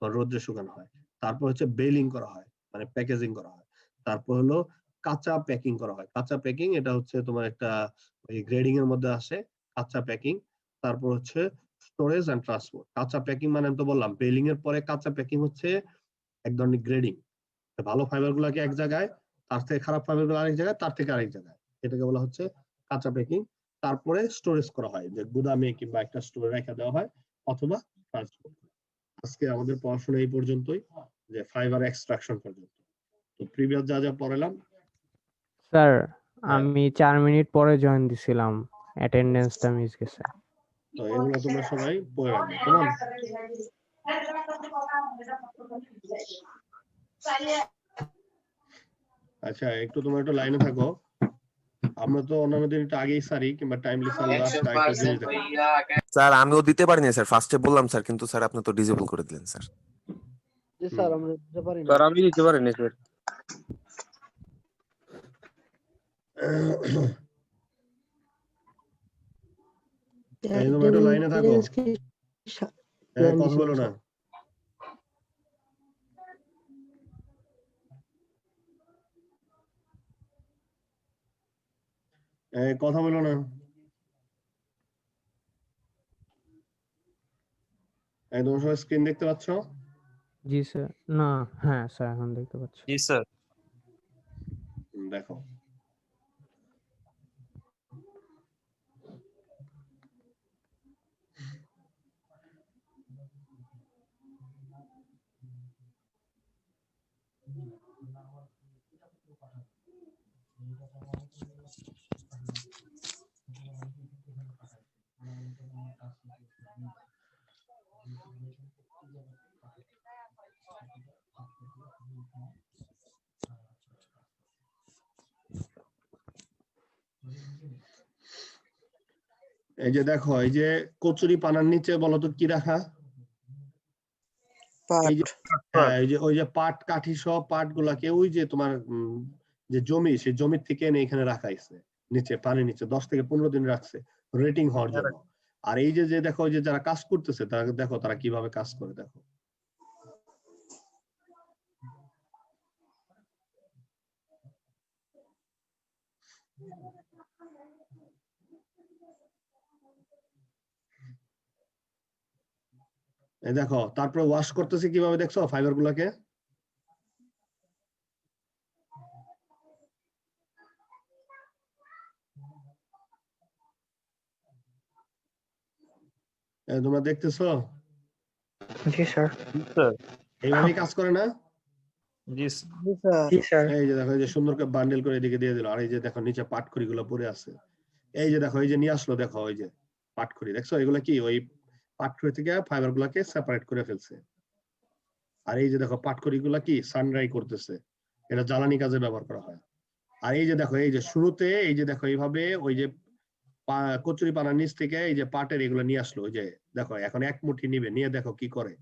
রোদ্রে শুকানো হয়। তারপর হচ্ছে বেলিং করা হয়, মানে প্যাকেজিং করা হয়। তারপর হলো কাঁচা প্যাকিং করা হয়। কাঁচা প্যাকিং এটা হচ্ছে তোমার একটা ওই গ্রেডিং এর মধ্যে আসে, কাঁচা প্যাকিং। তারপর হচ্ছে স্টোরেজ এন্ড ট্রান্সপোর্ট। কাঁচা প্যাকিং মানে আমি তো বললাম, বেলিং এর পরে কাঁচা প্যাকিং হচ্ছে এক ধরনের গ্রেডিং। ভালো ফাইবার গুলাকে এক জায়গায়, তার থেকে খারাপ ফাইবার গুলো আরেক জায়গায়, তার থেকে আরেক জায়গায়, এটাকে বলা হচ্ছে কাঁচা প্যাকিং। তারপরে স্টোরেজ করা হয়, যে গুদামে কিংবা একটা স্টোরে রেখে দেওয়া হয়, অথবা ট্রান্সপোর্ট। আজকে আমাদের পড়াশোনা এই পর্যন্তই, যে ফাইবার এক্সট্রাকশন পর্যন্ত। তো প্রিভিয়াস যা যা পড়ালাম, স্যার, হ্যাঁ, আমি 4 মিনিট পরে জয়েন দিছিলাম, অ্যাটেন্ডেন্সটা মিস গেছে। তো এগুলো তোমরা সবাই পড়ে রাখবে, কেমন? আচ্ছা, একটু তোমরা একটু লাইনে থাকো। আমরা তো অন্যান্য দিন একটু আগেই সারি কিংবা টাইমলি সারলে আজকে আরেকটা জিনিস দেখো। স্যার আমিও দিতে পারিনি স্যার, ফার্স্টে বললাম স্যার, কিন্তু স্যার আপনি তো ডিসেবল করে দিলেন স্যার। জি স্যার, আমরা দিতে পারি না। স্যার আমি দিতে পারিনি স্যার। এই তোমরা একটু লাইনে থাকো, Attendance কি কথা বলো না। কথা বলো না। একদম সবাই স্ক্রিন দেখতে পাচ্ছ? জি স্যার, না হ্যাঁ স্যার এখন দেখতে পাচ্ছি। জি স্যার। দেখো এই যে দেখো, এই যে কচুরি পানার নিচে বলো তো কি রাখা? এই যে ওই যে পাট কাঠি সহ পাট গুলাকে ওই যে তোমার যে জমি, সেই জমির থেকে এনে এখানে রাখা হয়েছে নিচে, পানির নিচে 10 থেকে 15 দিন রাখছে রেটিং হওয়ার জন্য। আর এই যে যে দেখো, যে যারা কাজ করতেছে তারা দেখো তারা কিভাবে কাজ করে দেখো। এই দেখো, তারপরে ওয়াশ করতেছে কিভাবে দেখছো ফাইবার গুলাকে? তোমরা দেখতেছো? জি স্যার। এইভাবেই কাজ করে না? জি স্যার। এই যে দেখো, এই যে সুন্দর করে বান্ডেল করে এদিকে দিয়ে দিল। আর এই যে দেখো নিচে পাটখড়ি গুলো পড়ে আছে। এই যে দেখো, এই যে নিয়ে আসলো, দেখো ওই যে পাটখড়ি দেখছো, এগুলো কি ওই পাটখড়ি থেকে ফাইবার গুলাকে সেপারেট করে ফেলছে। আর এই যে দেখো পাটখড়ি গুলা কি সানড্রাই করতেছে, এটা জ্বালানি কাজে ব্যবহার করা হয়। আর এই যে দেখো, এই যে শুরুতে এই যে দেখো এইভাবে ওই যে কচুরি পানার নিচ থেকে এই যে পাটের এগুলো নিয়ে আসলো। ওই যে দেখো এখন এক মুঠি নিবে, নিয়ে দেখো কি করে।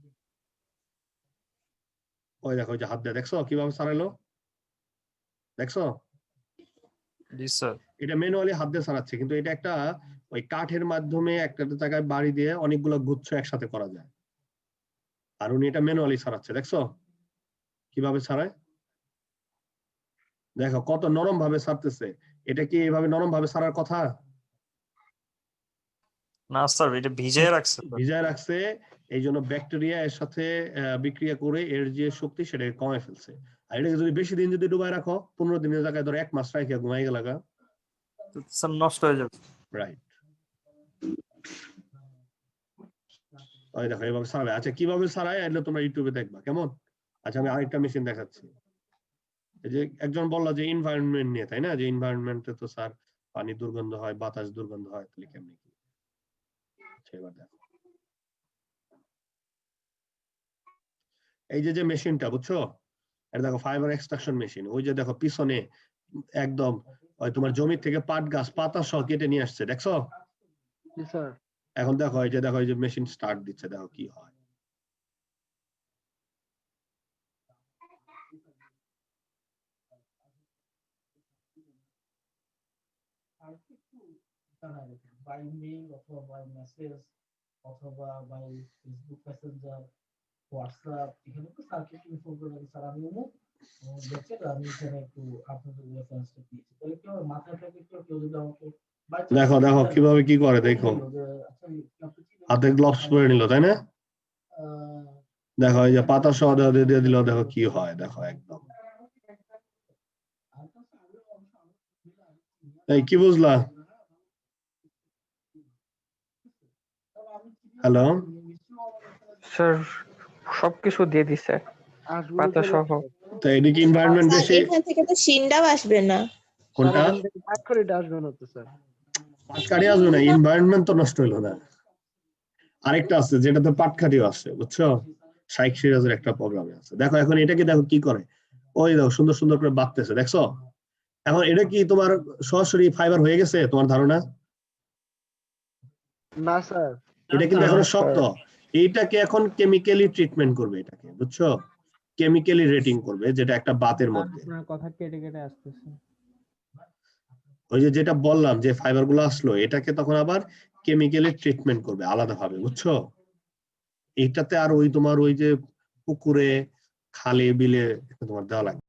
ওই দেখো, ওই যে হাত দিয়ে দেখছো কিভাবে ছাড়াইলো, দেখছো? জি স্যার। এটা ম্যানুয়ালি হাত দিয়ে ছাড়াচ্ছে, কিন্তু এটা একটা ওই কাঠের মাধ্যমে একটা জায়গায় বাড়ি দিয়ে অনেকগুলো গুচ্ছ একসাথে করা যায়। আর উনি এটা ম্যানুয়ালি ছাড়াচ্ছে, দেখছো কিভাবে ছাড়ায়? দেখো কত নরম ভাবে ছাড়তেছে। এটা কি এইভাবে নরম ভাবে ছাড়ার কথা? না স্যার, এটা ভিজিয়ে রাখছে। ভিজায় রাখছে, এই জন্য ব্যাকটেরিয়া এর সাথে বিক্রিয়া করে এর যে শক্তি সেটাকে কমে ফেলছে। আর এটাকে যদি বেশি দিন যদি ডুবাই রাখো, 15 দিনের জায়গায় ধরো 1 মাস রাখে ঘুমাই গেলাগা, স্যার নষ্ট হয়ে যাবে। রাইট। ওই দেখো এইভাবে ছাড়াবে। আচ্ছা কিভাবে ছাড়ায় এগুলো তোমরা ইউটিউবে দেখবা, কেমন? আচ্ছা আমি আরেকটা মেশিন দেখাচ্ছি। এই যে একজন বললো যে এনভায়রনমেন্ট নিয়ে, তাই না? যে এনভায়রনমেন্টে তো স্যার পানি দুর্গন্ধ হয়, বাতাস দুর্গন্ধ হয়, তাহলে কেমনি কি? আচ্ছা এবার দেখো, এই যে যে মেশিনটা বুঝছো, এটা দেখো ফাইবার এক্সট্রাকশন মেশিন। ওই যে দেখো পিছনে একদম ওই তোমার জমি থেকে পাট গাছ পাতা সহ কেটে নিয়ে আসছে, দেখছো? এখন দেখো, এই যে দেখো, এই যে মেশিন স্টার্ট দিচ্ছে, দেখো কি হয়। বাই মেইল অথবা বাই মেসেজ অথবা বাই ফেসবুক মেসেঞ্জার, হোয়াটসঅ্যাপ, এখানে তো সার্কিট ইনফো করে রাখি স্যার আমি অমুক দেখছেন, আমি এখানে একটু আপনাদের রেফারেন্সটা দিয়েছি। তাহলে কি হবে, মাথায় থাকে কেউ যদি আমাকে দেখো দেখো কিভাবে কি করে, দেখো হাতে গ্লাভস পরে নিল, তাই না? দেখো এই যে পাতা সহ দিয়ে দিল, দেখো কি হয়, দেখো একদম। এই কি বুঝলা? হ্যালো স্যার সবকিছু দিয়ে দিছে পাতা সহ। তো এদিকে এনভায়রনমেন্ট বেশি, এখান থেকে তো সিন্ডাও আসবে না। কোনটা পাটখড়িটা আসবে না তো স্যার? পাটকাঠি আসবে না, এনভায়রনমেন্ট তো নষ্ট হইলো না। আরেকটা আছে যেটাতে পাটকাঠিও আছে, বুঝছো? শাইখ সিরাজের একটা প্রোগ্রামে আছে। দেখো এখন এটাকে দেখো কি করে, ওই দেখো সুন্দর সুন্দর করে বাঁধতেছে, দেখছো? এখন এটা কি তোমার সরাসরি ফাইবার হয়ে গেছে তোমার ধারণা? না স্যার, এটা কিন্তু এখন শক্ত। এইটাকে এখন কেমিক্যালি ট্রিটমেন্ট করবে, এটাকে বুঝছো, কেমিক্যালি রেটিং করবে, যেটা একটা বাতের মধ্যে। আপনার কথা কেটে কেটে আসতেছে। ওই যে যেটা বললাম যে ফাইবার গুলো আসলো, এটাকে তখন আবার কেমিক্যালি ট্রিটমেন্ট করবে আলাদাভাবে, বুঝছো? এইটাতে আর ওই তোমার ওই যে পুকুরে খালে বিলে তোমার দেওয়া লাগবে।